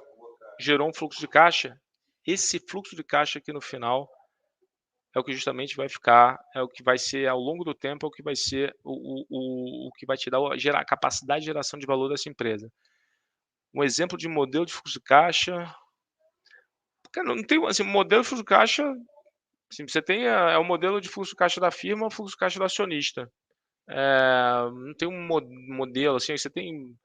gerou um fluxo de caixa. Esse fluxo de caixa aqui no final é o que justamente vai ficar, é o que vai ser ao longo do tempo, é o que vai ser o que vai te dar gerar a capacidade de geração de valor dessa empresa. Um exemplo de modelo de fluxo de caixa, cara, não tem assim, modelo de fluxo de caixa, assim, você tem o modelo de fluxo de caixa da firma, o fluxo de caixa do acionista. Não tem um modelo assim, você tem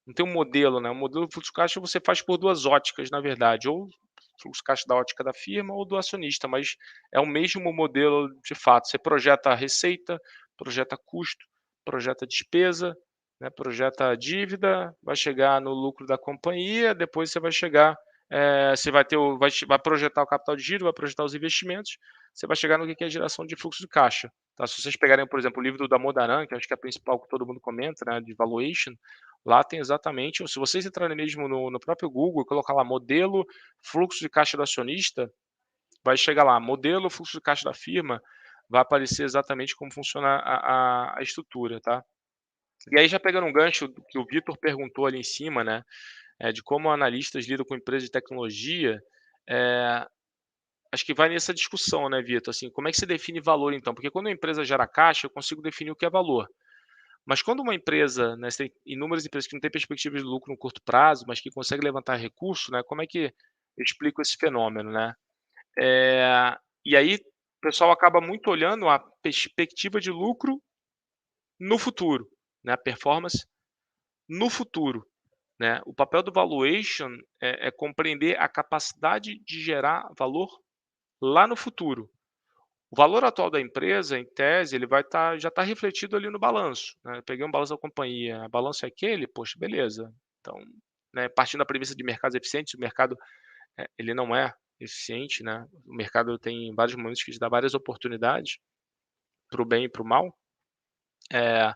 não tem um modelo, né? O modelo de fluxo de caixa você faz por 2 óticas, na verdade, ou fluxo de caixa da ótica da firma ou do acionista, mas é o mesmo modelo de fato. Você projeta a receita, projeta custo, projeta despesa, né, projeta dívida, vai chegar no lucro da companhia, depois você vai chegar, você vai ter vai projetar o capital de giro, vai projetar os investimentos, você vai chegar no que é a geração de fluxo de caixa. Tá? Se vocês pegarem, por exemplo, o livro do Damodaran, que acho que é a principal que todo mundo comenta, né, de valuation, lá tem exatamente, se vocês entrarem mesmo no próprio Google, colocar lá modelo fluxo de caixa do acionista, vai chegar lá, modelo fluxo de caixa da firma, vai aparecer exatamente como funciona a estrutura, tá? E aí já pegando um gancho do que o Vitor perguntou ali em cima, né, de como analistas lidam com empresas de tecnologia, eh, acho que vai nessa discussão, né, Vitor, assim, como é que se define valor então? Porque quando a empresa gera caixa, eu consigo definir o que é valor. Mas quando uma empresa, né, você tem inúmeras empresas que não têm perspectiva de lucro no curto prazo, mas que conseguem levantar recurso, né, como é que eu explico esse fenômeno, né? E aí o pessoal acaba muito olhando a perspectiva de lucro no futuro, né, a performance no futuro, né? O papel do valuation é compreender a capacidade de gerar valor lá no futuro. O valor atual da empresa, em tese, ele vai já está refletido ali no balanço, né. Eu peguei um balanço da companhia, o balanço é aquele, poxa, beleza. Então, né, partindo da premissa de mercados eficientes, o mercado, ele não é eficiente, né. O mercado tem vários momentos que te dá várias oportunidades, para o bem e para o mal. Eh,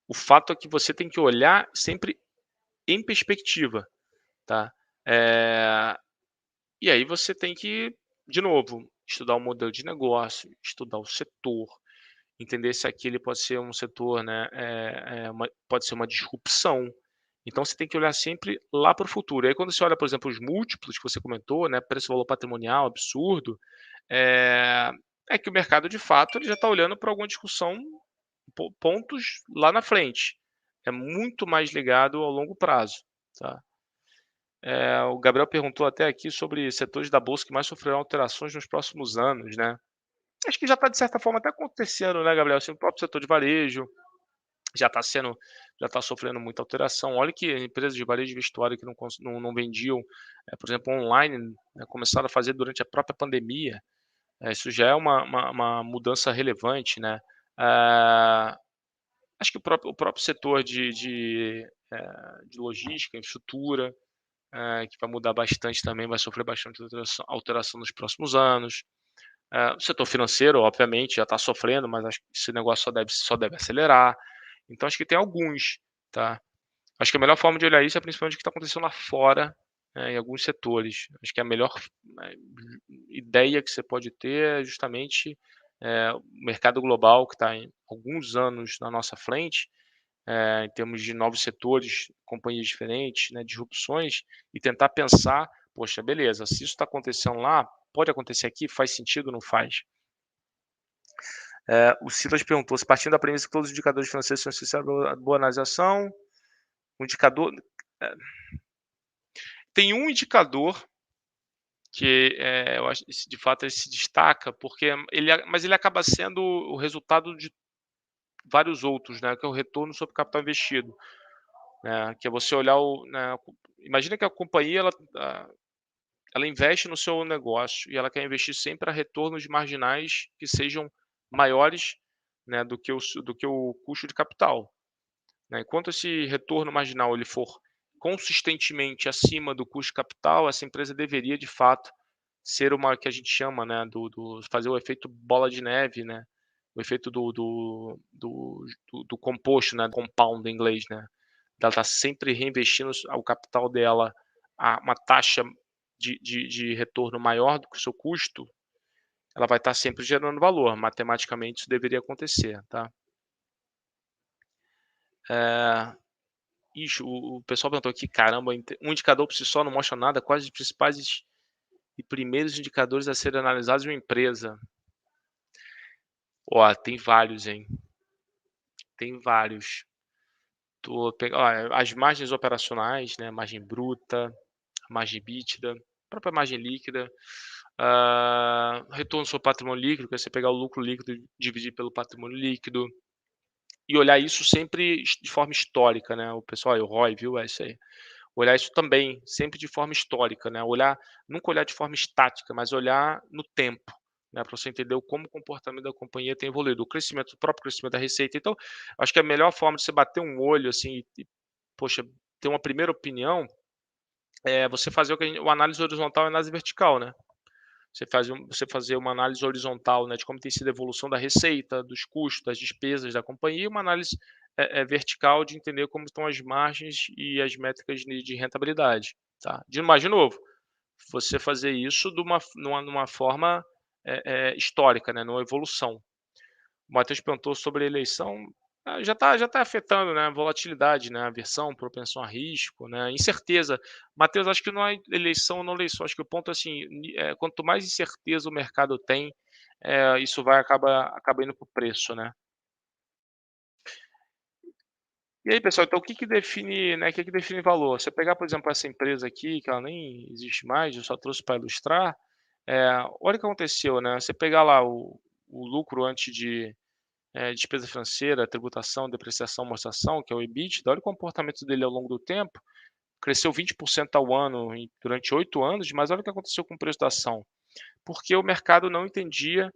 o fato é que você tem que olhar sempre em perspectiva, tá. Eh, e aí você tem que, de novo, estudar o modelo de negócio, estudar o setor, entender se aquele pode ser um setor, né, pode ser uma disrupção. Então você tem que olhar sempre lá para o futuro. E aí quando você olha, por exemplo, os múltiplos que você comentou, né, preço-valor patrimonial absurdo, é que o mercado de fato ele já está olhando para alguma discussão, pontos lá na frente. É muito mais ligado ao longo prazo, tá. O Gabriel perguntou até aqui sobre setores da bolsa que mais sofrerão alterações nos próximos anos, né. Acho que já está de certa forma até acontecendo, né, Gabriel, assim, o próprio setor de varejo já está sendo já está sofrendo muita alteração. Olha que empresas de varejo de vestuário que não vendiam, por exemplo, online, né, começaram a fazer durante a própria pandemia, isso já é uma mudança relevante, né. Ah, acho que o próprio setor de logística, infraestrutura, que vai mudar bastante também, vai sofrer bastante alteração nos próximos anos. O setor financeiro, obviamente, já está sofrendo, mas acho que esse negócio só deve acelerar. Então acho que tem alguns, tá. Acho que a melhor forma de olhar isso é principalmente o que está acontecendo lá fora, em alguns setores. Acho que a melhor, eh, ideia que você pode ter é justamente, o mercado global que está em alguns anos na nossa frente, em termos de novos setores, companhias diferentes, né, disrupções, e tentar pensar: "Poxa, beleza, se isso está acontecendo lá, pode acontecer aqui? Faz sentido, não faz?". O Silas perguntou se partindo da premissa que todos os indicadores financeiros são essenciais à boa analisação, o indicador eh, tem um indicador que, eu acho que de fato ele se destaca, porque ele acaba sendo o resultado de vários outros, né, que é o retorno sobre o capital investido, né, que é você olhar imagina que a companhia ela, ela investe no seu negócio e ela quer investir sempre a retornos marginais que sejam maiores, né, do que o custo de capital, né. Enquanto esse retorno marginal ele for consistentemente acima do custo de capital, essa empresa deveria de fato ser uma que a gente chama, né, do fazer o efeito bola de neve, né, o efeito do composto, né, compound em inglês, né. Ela está sempre reinvestindo o capital dela a uma taxa de retorno maior do que o seu custo, ela vai estar sempre gerando valor, matematicamente isso deveria acontecer, tá. Eh, ixi, o pessoal perguntou aqui, caramba, um indicador por si só não mostra nada, quais os principais e primeiros indicadores a serem analisados em uma empresa? Ó, tem vários, hein, tem vários. As margens operacionais, né, margem bruta, margem líquida, própria margem líquida, retorno sobre patrimônio líquido, que é você pegar o lucro líquido e dividir pelo patrimônio líquido, e olhar isso sempre de forma histórica, né, o pessoal aí, o ROI, viu, é isso aí. Olhar isso também, sempre de forma histórica, né, nunca olhar de forma estática, mas olhar no tempo, né, para você entender como o comportamento da companhia tem evoluído, o próprio crescimento da receita. Então, acho que a melhor forma de você bater um olho, assim, poxa, ter uma primeira opinião, é você fazer o análise horizontal e análise vertical, né. Você fazer uma análise horizontal, né, de como tem sido a evolução da receita, dos custos, das despesas da companhia, e uma análise, vertical de entender como estão as margens e as métricas de rentabilidade, tá. De novo, você fazer isso de numa forma, histórica, né, numa evolução. O Matheus perguntou sobre a eleição, já tá afetando, né, a volatilidade, né, aversão, propensão a risco, né, incerteza. Matheus, acho que não é eleição ou não eleição, acho que o ponto, assim, quanto mais incerteza o mercado tem, isso acaba indo para o preço, né. E aí, pessoal, então o que que define valor? Você pegar, por exemplo, essa empresa aqui, que ela nem existe mais, eu só trouxe para ilustrar, olha o que aconteceu, né, você pegar lá o lucro antes de despesa financeira, tributação, depreciação, amortização, que é o EBITDA, olha o comportamento dele ao longo do tempo, cresceu 20% ao ano durante 8 anos, mas olha o que aconteceu com o preço da ação. Porque o mercado não entendia,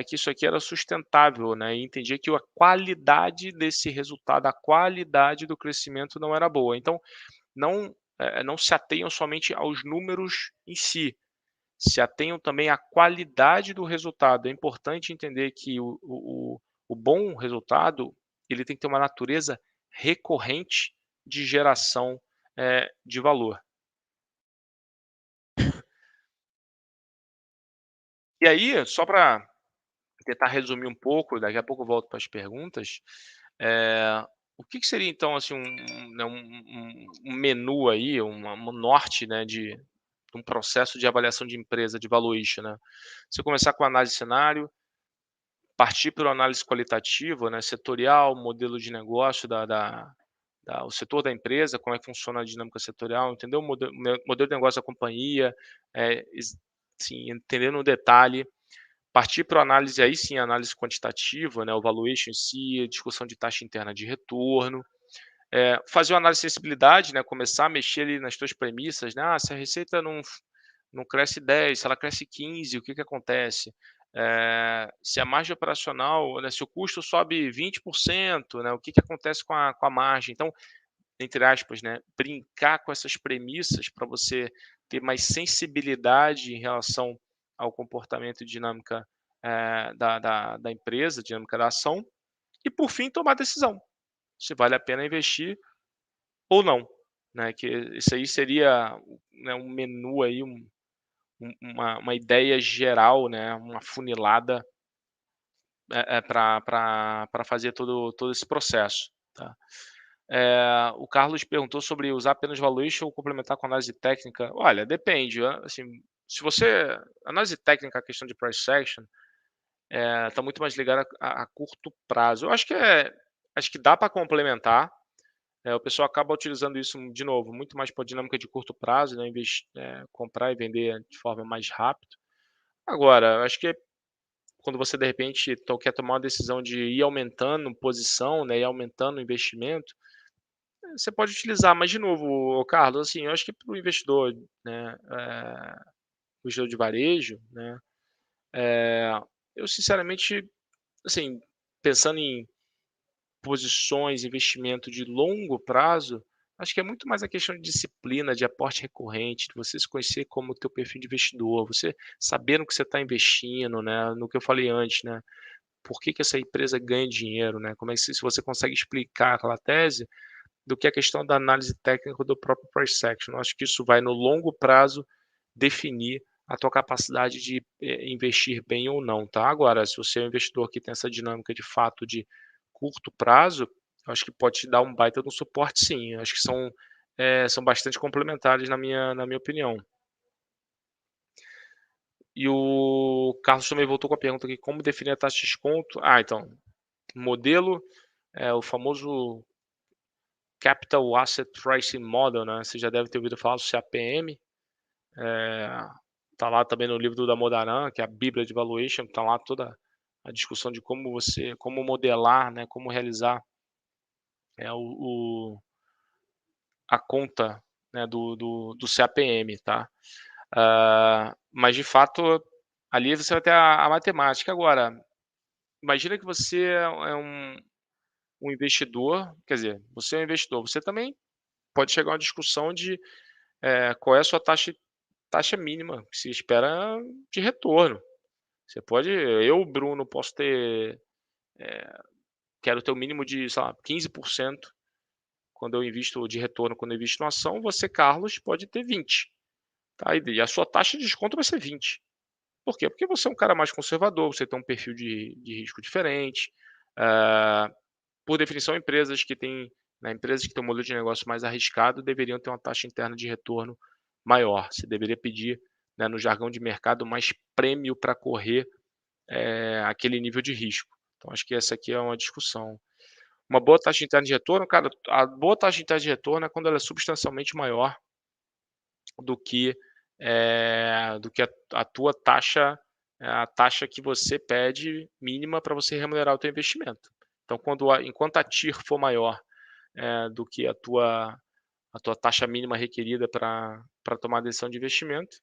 que isso aqui era sustentável, né, e entendia que a qualidade desse resultado, a qualidade do crescimento não era boa. Então, não se atenham somente aos números em si, se atenham também à qualidade do resultado. É importante entender que o bom resultado, ele tem que ter uma natureza recorrente de geração, de valor. E aí, só para tentar resumir um pouco, daqui a pouco eu volto para as perguntas, o que que seria então, assim, né, um menu aí, um norte, né, de um processo de avaliação de empresa, de valuation, né? Você começar com a análise de cenário, partir para uma análise qualitativa, né, setorial, modelo de negócio o setor da empresa, como é que funciona a dinâmica setorial, entender o modelo de negócio da companhia, sim, entender no detalhe, partir para a análise, aí sim, a análise quantitativa, né, o valuation em si, a discussão de taxa interna de retorno, fazer uma análise de sensibilidade, né, começar a mexer ali nas tuas premissas, né, se a receita não cresce 10, se ela cresce 15, o que que acontece? Se a margem operacional, né, se o custo sobe 20%, né, o que que acontece com a margem? Então, entre aspas, né, brincar com essas premissas para você ter mais sensibilidade em relação ao comportamento e dinâmica, da empresa, dinâmica da ação, e por fim tomar decisão, se vale a pena investir ou não, né, que isso aí seria, né, um menu aí, uma ideia geral, né, uma funilada, para fazer todo esse processo, tá. O Carlos perguntou sobre usar apenas valuation ou complementar com análise técnica. Olha, depende, assim, se você análise técnica, a questão de price action, está muito mais ligada a curto prazo. Acho que dá para complementar, o pessoal acaba utilizando isso, de novo, muito mais para dinâmica de curto prazo, né, em vez de, comprar e vender de forma mais rápida. Agora, acho que quando você, de repente, quer tomar uma decisão de ir aumentando posição, né, ir aumentando o investimento, você pode utilizar, mas de novo, ô Carlos, assim, eu acho que para o investidor, né, investidor de varejo, né, eu sinceramente, assim, pensando em posições, investimento de longo prazo, acho que é muito mais a questão de disciplina, de aporte recorrente, de você se conhecer como o teu perfil de investidor, você saber no que você está investindo, né, no que eu falei antes, né, por que que essa empresa ganha dinheiro, né, como é que se você consegue explicar aquela tese, do que a questão da análise técnica do próprio price action. Eu acho que isso vai no longo prazo definir a tua capacidade de investir bem ou não, tá? Agora, se você é um investidor que tem essa dinâmica de fato de curto prazo, eu acho que pode te dar um baita de um suporte sim. Eu acho que são bastante complementares na minha opinião. E o Carlos também voltou com a pergunta aqui, como definir a taxa de desconto? Então, modelo, o famoso Capital Asset Pricing Model, né, você já deve ter ouvido falar do CAPM, tá lá também no livro do Damodaran, que é a Bíblia de Valuation, tá lá toda a discussão de como modelar, né, como realizar, é a conta, né, do CAPM, tá. Mas de fato, ali você vai ter a matemática. Agora, imagina que você é um investidor, quer dizer, você é um investidor, você também pode chegar a uma discussão de, qual é a sua taxa mínima que se espera de retorno. Você pode eu, Bruno, posso ter, quero ter o mínimo de, sei lá, 15% quando eu invisto de retorno, quando eu invisto numa ação, você, Carlos, pode ter 20, tá, e a sua taxa de desconto vai ser 20. Por quê? Porque você é um cara mais conservador, você tem um perfil de risco diferente, ah, por definição, empresas que têm um modelo de negócio mais arriscado deveriam ter uma taxa interna de retorno maior. Você deveria pedir, né, no jargão de mercado, mais prêmio para correr, aquele nível de risco. Então acho que essa aqui é uma discussão. Uma boa taxa interna de retorno, cara, a boa taxa interna de retorno é quando ela é substancialmente maior do que, a tua taxa, a taxa que você pede mínima para você remunerar o teu investimento. Então enquanto a TIR for maior, do que a tua taxa mínima requerida para tomar a decisão de investimento,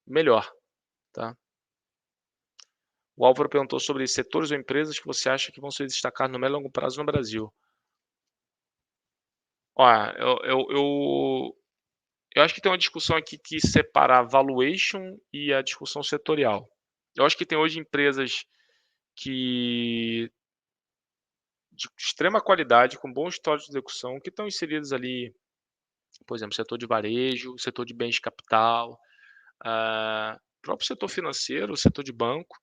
melhor, tá. O Álvaro perguntou sobre setores ou empresas que você acha que vão se destacar no médio e longo prazo no Brasil. Olha, eu acho que tem uma discussão aqui que separar valuation e a discussão setorial. Eu acho que tem hoje empresas que de extrema qualidade, com bom histórico de execução, que estão inseridas ali, por exemplo, setor de varejo, setor de bens de capital, próprio setor financeiro, setor de banco,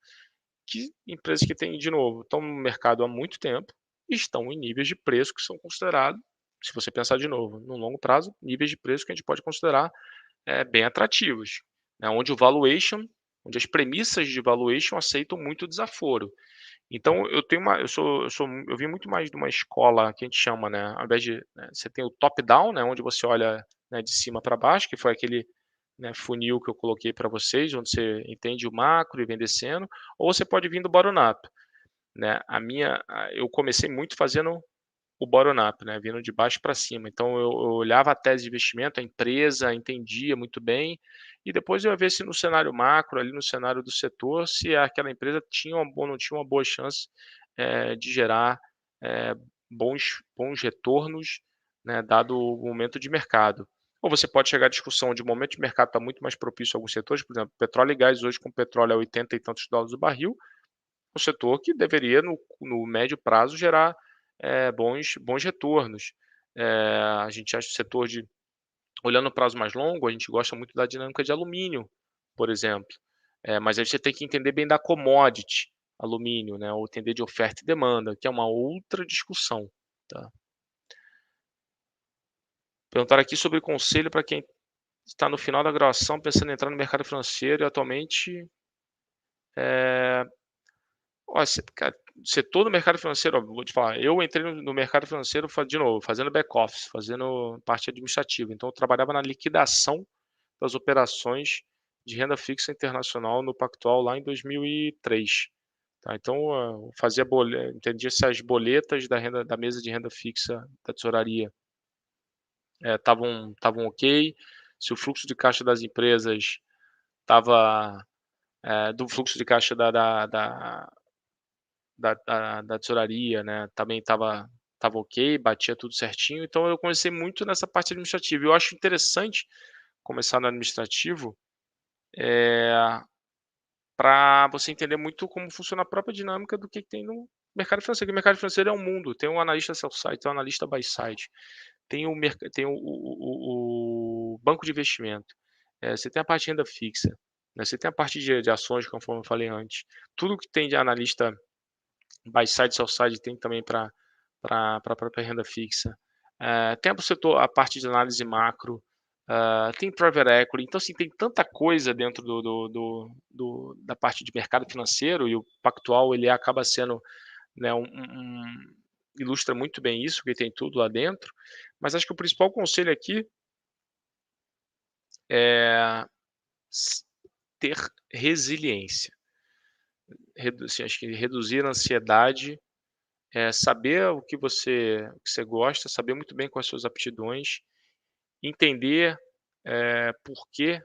que empresas que têm, de novo, estão no mercado há muito tempo e estão em níveis de preço que são considerados, se você pensar de novo, no longo prazo, níveis de preço que a gente pode considerar bem atrativos, né, onde as premissas de valuation aceitam muito desaforo. Então eu tenho uma eu vim muito mais de uma escola que a gente chama, né, ao invés de, né, você tem o top down, né, onde você olha, né, de cima para baixo, que foi aquele, né, funil que eu coloquei para vocês, onde você entende o macro e vem descendo, ou você pode vir do bottom up, né. Eu comecei muito fazendo o bottom up, né, vindo de baixo para cima. Então eu olhava a tese de investimento, a empresa, entendia muito bem, e depois eu ia ver se no cenário macro, ali no cenário do setor, se aquela empresa tinha uma boa não tinha uma boa chance, de gerar, eh, bons retornos, né, dado o momento de mercado. Ou você pode chegar à discussão de o momento de mercado está muito mais propício a alguns setores, por exemplo, petróleo e gás hoje com petróleo a 80 e tantos dólares o barril, um setor que deveria no médio prazo gerar, bons retornos. A gente acha o setor de olhando o prazo mais longo, a gente gosta muito da dinâmica de alumínio, por exemplo. Mas aí você tem que entender bem da commodity, alumínio, né, ou entender de oferta e demanda, que é uma outra discussão, tá. Perguntaram aqui sobre conselho para quem está no final da graduação pensando em entrar no mercado financeiro e atualmente, eh Olha, cara, setor do mercado financeiro, ó, vou te falar, eu entrei no mercado financeiro de novo, fazendo back office, fazendo parte administrativa, então eu trabalhava na liquidação das operações de renda fixa internacional no Pactual lá em 2003. tá. Então, fazia entendia se as boletas da mesa de renda fixa da tesouraria estavam ok, se o fluxo de caixa das empresas estava, do fluxo de caixa da tesouraria, né, também estava ok, batia tudo certinho. Então eu comecei muito nessa parte administrativa. Eu acho interessante começar no administrativo, eh, para você entender muito como funciona a própria dinâmica do que tem no mercado financeiro, que o mercado financeiro é um mundo, tem um analista sell side, tem um analista buy side, tem o banco de investimento, você tem a parte de renda fixa, né, você tem a parte de ações, conforme eu falei antes. Tudo que tem de analista buy side, sell side tem também para a própria renda fixa. Tem o setor, a parte de análise macro, tem private equity. Então, assim, tem tanta coisa dentro da parte de mercado financeiro, e o Pactual ele acaba sendo, né, ilustra muito bem isso, que tem tudo lá dentro. Mas acho que o principal conselho aqui é ter resiliência. Assim, acho que reduzir a ansiedade, saber o que você gosta, saber muito bem quais são as suas aptidões, entender, por que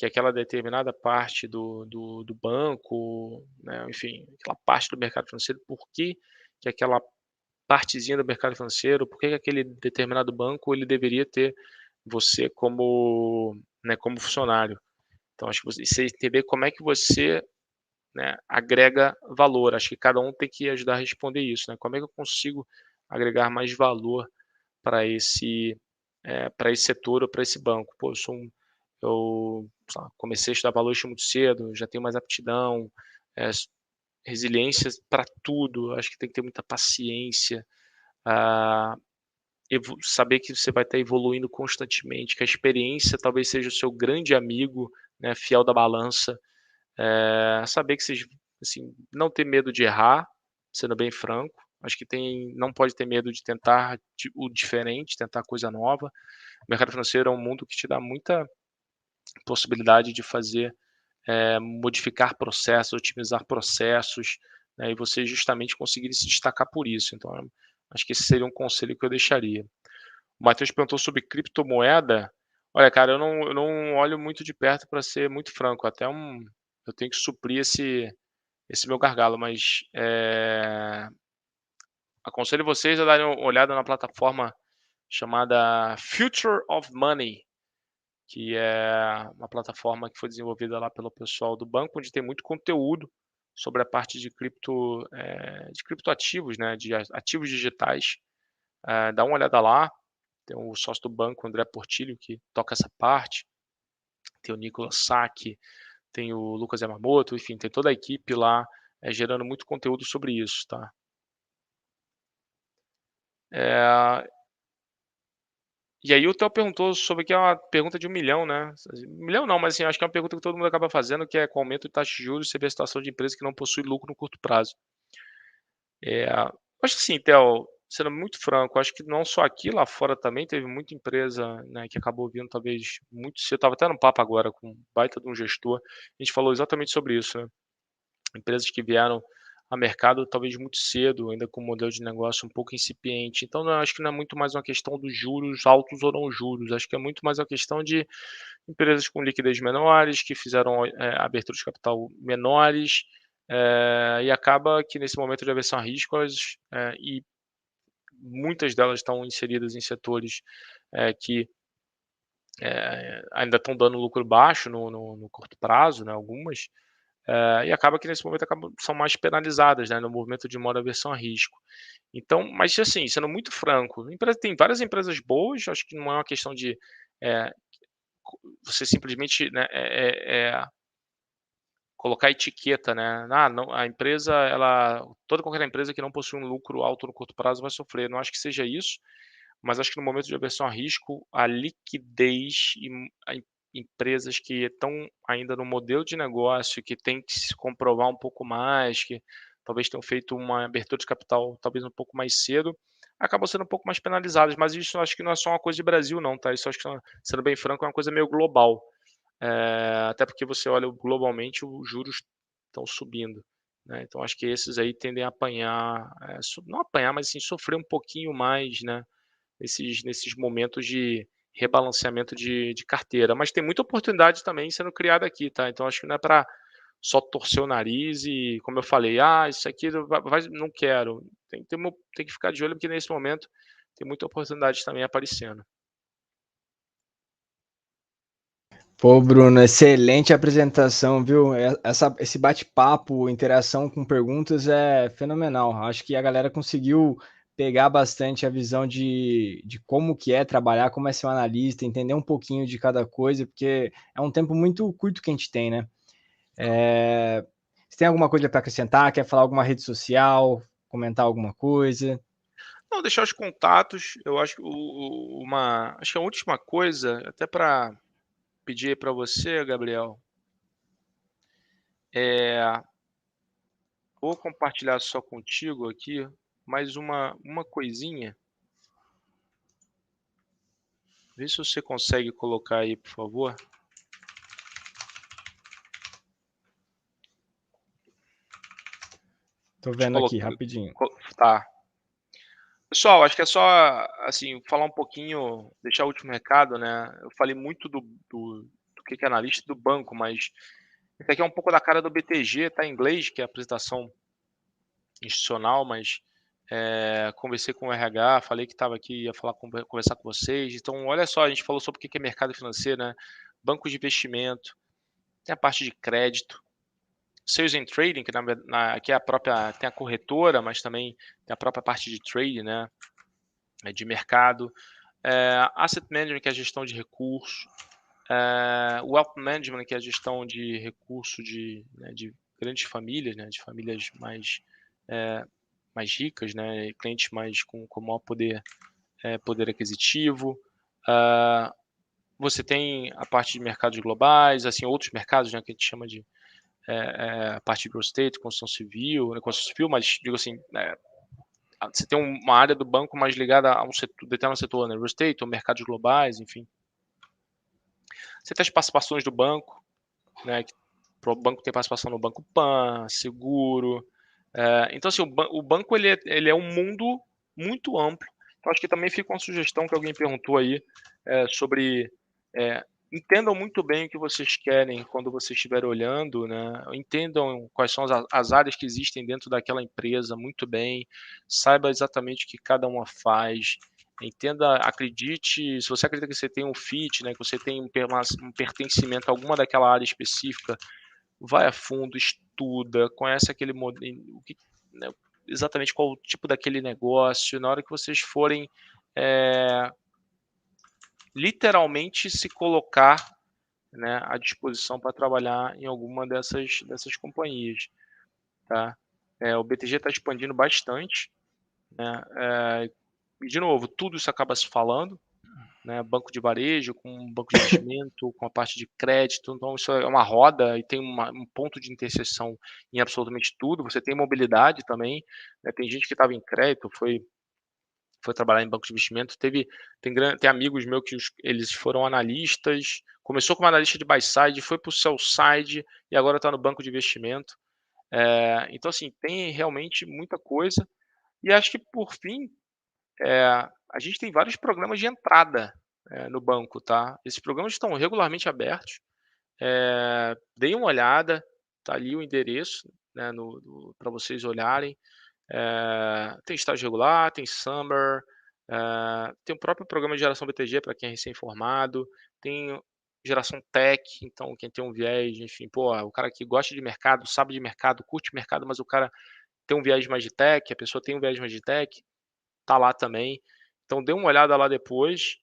aquela determinada parte do banco, né, enfim, aquela parte do mercado financeiro, por que aquela partezinha do mercado financeiro, por que aquele determinado banco ele deveria ter você como, né, como funcionário. Então acho que você entender como é que você, né, agrega valor. Acho que cada um tem que ajudar a responder isso, né. Como é que eu consigo agregar mais valor para esse setor ou para esse banco? Pô, sei lá, comecei a estudar valores muito cedo, já tenho mais aptidão, resiliência para tudo. Acho que tem que ter muita paciência, ah, saber que você vai estar evoluindo constantemente, que a experiência talvez seja o seu grande amigo, né, fiel da balança. Saber que vocês, assim, não ter medo de errar, sendo bem franco. Acho que não pode ter medo de tentar o diferente, tentar coisa nova. O mercado financeiro é um mundo que te dá muita possibilidade de fazer, modificar processos, otimizar processos, né, e você justamente conseguir se destacar por isso. Então, acho que esse seria um conselho que eu deixaria. O Matheus perguntou sobre criptomoeda. Olha, cara, eu não olho muito de perto, para ser muito franco, eu tenho que suprir esse meu gargalo, mas, aconselho vocês a darem uma olhada na plataforma chamada Future of Money, que é uma plataforma que foi desenvolvida lá pelo pessoal do banco, onde tem muito conteúdo sobre a parte de criptoativos, né, de ativos digitais. Dá uma olhada lá, tem o sócio do banco, André Portillo, que toca essa parte, tem o Nicolas Sack, tem o Lucas Yamamoto, enfim, tem toda a equipe lá, gerando muito conteúdo sobre isso, tá. Eh, e aí o Theo perguntou sobre, que é uma pergunta de 1 milhão, né, 1 milhão não, mas assim, acho que é uma pergunta que todo mundo acaba fazendo, que é: com o aumento de taxa de juros, você vê a situação de empresa que não possui lucro no curto prazo. Acho que assim, Theo, sendo muito franco, acho que não só aqui, lá fora também teve muita empresa, né, que acabou vindo talvez muito cedo. Estava até no papo agora com um baita de um gestor, a gente falou exatamente sobre isso, né. Empresas que vieram a mercado talvez muito cedo, ainda com um modelo de negócio um pouco incipiente. Então acho que não é muito mais uma questão dos juros altos ou não juros, acho que é muito mais uma questão de empresas com liquidez menores, que fizeram, abertura de capital menores, e acaba que nesse momento de aversão a risco e muitas delas estão inseridas em setores, que, ainda estão dando lucro baixo no curto prazo, né, algumas, e acaba que nesse momento são mais penalizadas, né, no movimento de maior aversão a risco. Então, mas assim, sendo muito franco, tem várias empresas boas, acho que não é uma questão de, eh, você simplesmente, né, colocar etiqueta, né, "Ah, não, a empresa toda qualquer empresa que não possui um lucro alto no curto prazo vai sofrer", não acho que seja isso, mas acho que no momento de aversão a risco, a liquidez empresas que estão ainda no modelo de negócio, que tem que se comprovar um pouco mais, que talvez tenham feito uma abertura de capital talvez um pouco mais cedo, acabam sendo um pouco mais penalizadas, mas isso eu acho que não é só uma coisa de Brasil não, tá, isso eu acho que, sendo bem franco, é uma coisa meio global. Até porque você olha globalmente, os juros estão subindo. né, então acho que esses aí tendem a apanhar, não apanhar, mas assim, sofrer um pouquinho mais, né, nesses momentos de rebalanceamento de carteira. Mas tem muita oportunidade também sendo criada aqui, tá, então acho que não é para só torcer o nariz e, como eu falei: "Ah, isso aqui não quero". Tem que ficar de olho, porque nesse momento tem muita oportunidade também aparecendo. Pô, Bruno, excelente apresentação, viu? Esse bate-papo, interação com perguntas é fenomenal. Acho que a galera conseguiu pegar bastante a visão de como que é trabalhar, como é ser um analista, entender um pouquinho de cada coisa, porque é um tempo muito curto que a gente tem, né? Você tem alguma coisa para acrescentar? Quer falar alguma rede social? Comentar alguma coisa? Não, deixar os contatos, eu acho que acho que a última coisa, até para pedir para você, Gabriel, é vou compartilhar só contigo aqui mais uma coisinha. Vê se você consegue colocar aí, por favor. Tô Te vendo colo aqui, rapidinho. Tá. Pessoal, acho que é só, assim, falar um pouquinho, deixar o último recado, né, eu falei muito do que é analista do banco, mas esse aqui é um pouco da cara do BTG, tá em inglês, que é a apresentação institucional, mas, conversei com o RH, falei que estava aqui, ia conversar com vocês. Então, olha só, a gente falou sobre o que é mercado financeiro, né, banco de investimento, tem a parte de crédito, Sales and Trading, que aqui é a própria, tem a corretora, mas também tem a própria parte de trading, né, de mercado, Asset Management, que é a gestão de recursos, Wealth Management, que é a gestão de recursos de grandes famílias, né, de famílias mais ricas, né, clientes com maior poder aquisitivo. Você tem a parte de mercados globais, assim, outros mercados, né, que a gente chama de a parte de real estate, construção civil, mas digo assim, você tem uma área do banco mais ligada a um setor, determinado setor, né, real estate ou mercados globais, enfim. Você tem as participações do banco, né, que o banco tem participação no Banco Pan, seguro. Então, assim, o banco ele é um mundo muito amplo. Então, acho que também fica uma sugestão que alguém perguntou aí, sobre, entendam muito bem o que vocês querem quando vocês estiverem olhando, né, entendam quais são as áreas que existem dentro daquela empresa muito bem, saiba exatamente o que cada uma faz, entenda, acredite, se você acredita que você tem um fit, né, que você tem um pertencimento a alguma daquela área específica, vai a fundo, estuda, conhece aquele modelo, né, exatamente qual o tipo daquele negócio, na hora que vocês forem, literalmente se colocar, né, à disposição para trabalhar em alguma dessas companhias, tá. O BTG está expandindo bastante, né, e de novo, tudo isso acaba se falando, né, banco de varejo, com banco de investimento, com a parte de crédito, então isso é uma roda e tem um ponto de interseção em absolutamente tudo. Você tem mobilidade também, né, tem gente que estava em crédito, foi trabalhar em banco de investimento, tem amigos meus que eles foram analistas, começou como analista de buy side, foi para o sell side e agora está no banco de investimento. Então assim, tem realmente muita coisa, e acho que por fim, a gente tem vários programas de entrada, no banco, tá. Esses programas estão regularmente abertos, deem uma olhada, tá ali o endereço, né, para vocês olharem. Tem estágio regular, tem summer, tem o próprio programa de geração BTG para quem é recém-formado, tem geração tech, então quem tem um viés, enfim, pô, o cara que gosta de mercado, sabe de mercado, curte mercado, mas o cara tem um viés mais de tech, a pessoa tem um viés mais de tech, tá lá também. Então dê uma olhada lá depois,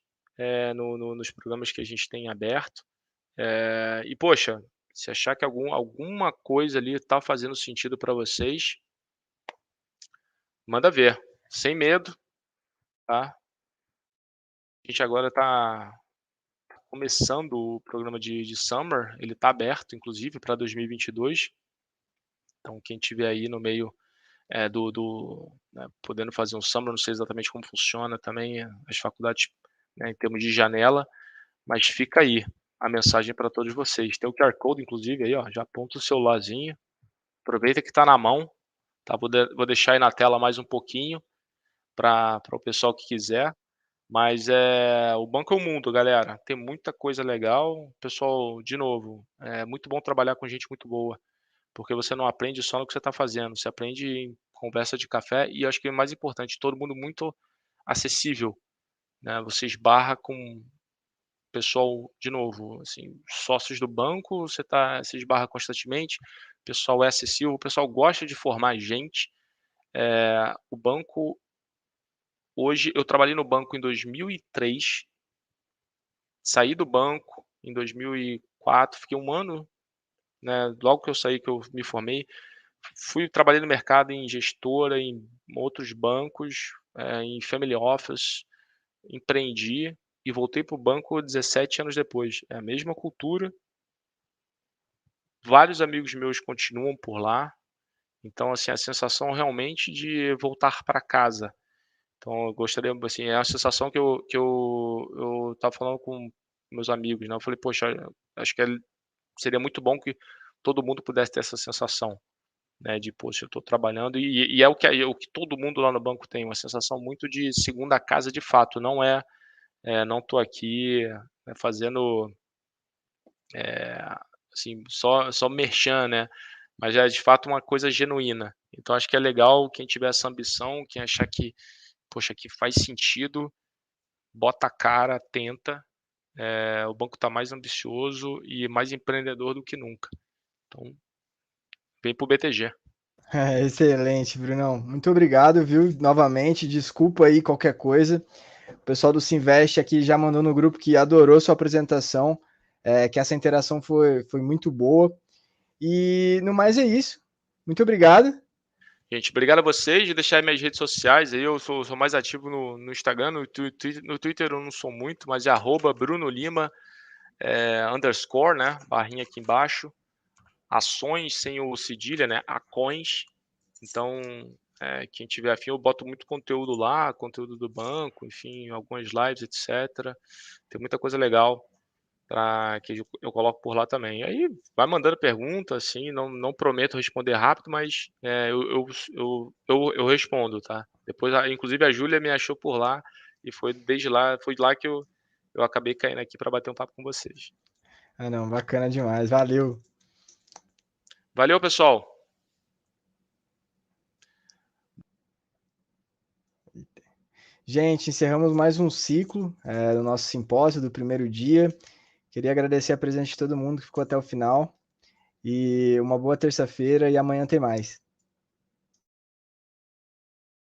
nos programas que a gente tem aberto. E poxa, se achar que alguma coisa ali está fazendo sentido para vocês, manda ver, sem medo, tá. A gente agora está começando o programa de summer, ele está aberto inclusive para 2022, então quem tiver aí no meio, né, podendo fazer um summer, não sei exatamente como funciona também, as faculdades, né, em termos de janela. Mas fica aí a mensagem para todos vocês. Tem o QR Code, inclusive, aí, ó, já aponta o celularzinho, aproveita que está na mão, tá? Vou deixar aí na tela mais um pouquinho para o pessoal que quiser, mas, o banco é o mundo, galera, tem muita coisa legal. Pessoal, de novo, é muito bom trabalhar com gente muito boa, porque você não aprende só no que você está fazendo, você aprende em conversa de café e acho que o mais importante, todo mundo muito acessível, né, você esbarra com pessoal, de novo, assim, sócios do banco, você esbarra constantemente, o pessoal é acessível, o pessoal gosta de formar gente. O banco hoje eu trabalhei no banco em 2003, saí do banco em 2004, fiquei 1 ano, né, logo que eu saí, que eu me formei, trabalhei no mercado em gestora, em outros bancos, em family office, empreendi e voltei para o banco 17 anos depois. É a mesma cultura, vários amigos meus continuam por lá, então, assim, a sensação realmente de voltar para casa. Então eu gostaria, assim, é a sensação que eu estava falando com meus amigos, né, eu falei: "Poxa, acho que seria muito bom que todo mundo pudesse ter essa sensação, né, de poxa, eu estou trabalhando", e é o que todo mundo lá no banco tem, uma sensação muito de segunda casa de fato, não não estou aqui, fazendo, eh, assim, só merchan, né, mas é de fato uma coisa genuína. Então acho que é legal quem tiver essa ambição, quem achar que, poxa, que faz sentido, bota a cara, tenta, o banco está mais ambicioso e mais empreendedor do que nunca. Então, vem para o BTG. É, excelente, Brunão. Muito obrigado, viu? Novamente, desculpa aí qualquer coisa. O pessoal do Sinvest aqui já mandou no grupo que adorou sua apresentação, que essa interação foi muito boa. E no mais é isso. Muito obrigado. Gente, obrigado a vocês, de deixar aí minhas redes sociais aí, eu sou mais ativo no Instagram, no Twitter eu não sou muito, mas é @BrunoLima, underscore, né, barrinha aqui embaixo, ações sem o cedilha, né, Acões. Então, quem tiver afim, eu boto muito conteúdo lá, conteúdo do banco, enfim, algumas lives, etcétera. Tem muita coisa legal que eu coloco por lá também. Aí vai mandando pergunta, assim, não prometo responder rápido, mas, eu respondo, tá. Depois inclusive a Júlia me achou por lá, e foi lá que eu acabei caindo aqui para bater um papo com vocês. Ah, não, bacana demais. Valeu. Valeu, pessoal. Gente, encerramos mais um ciclo do nosso simpósio do primeiro dia. Queria agradecer a presença de todo mundo que ficou até o final. E uma boa terça-feira e amanhã tem mais.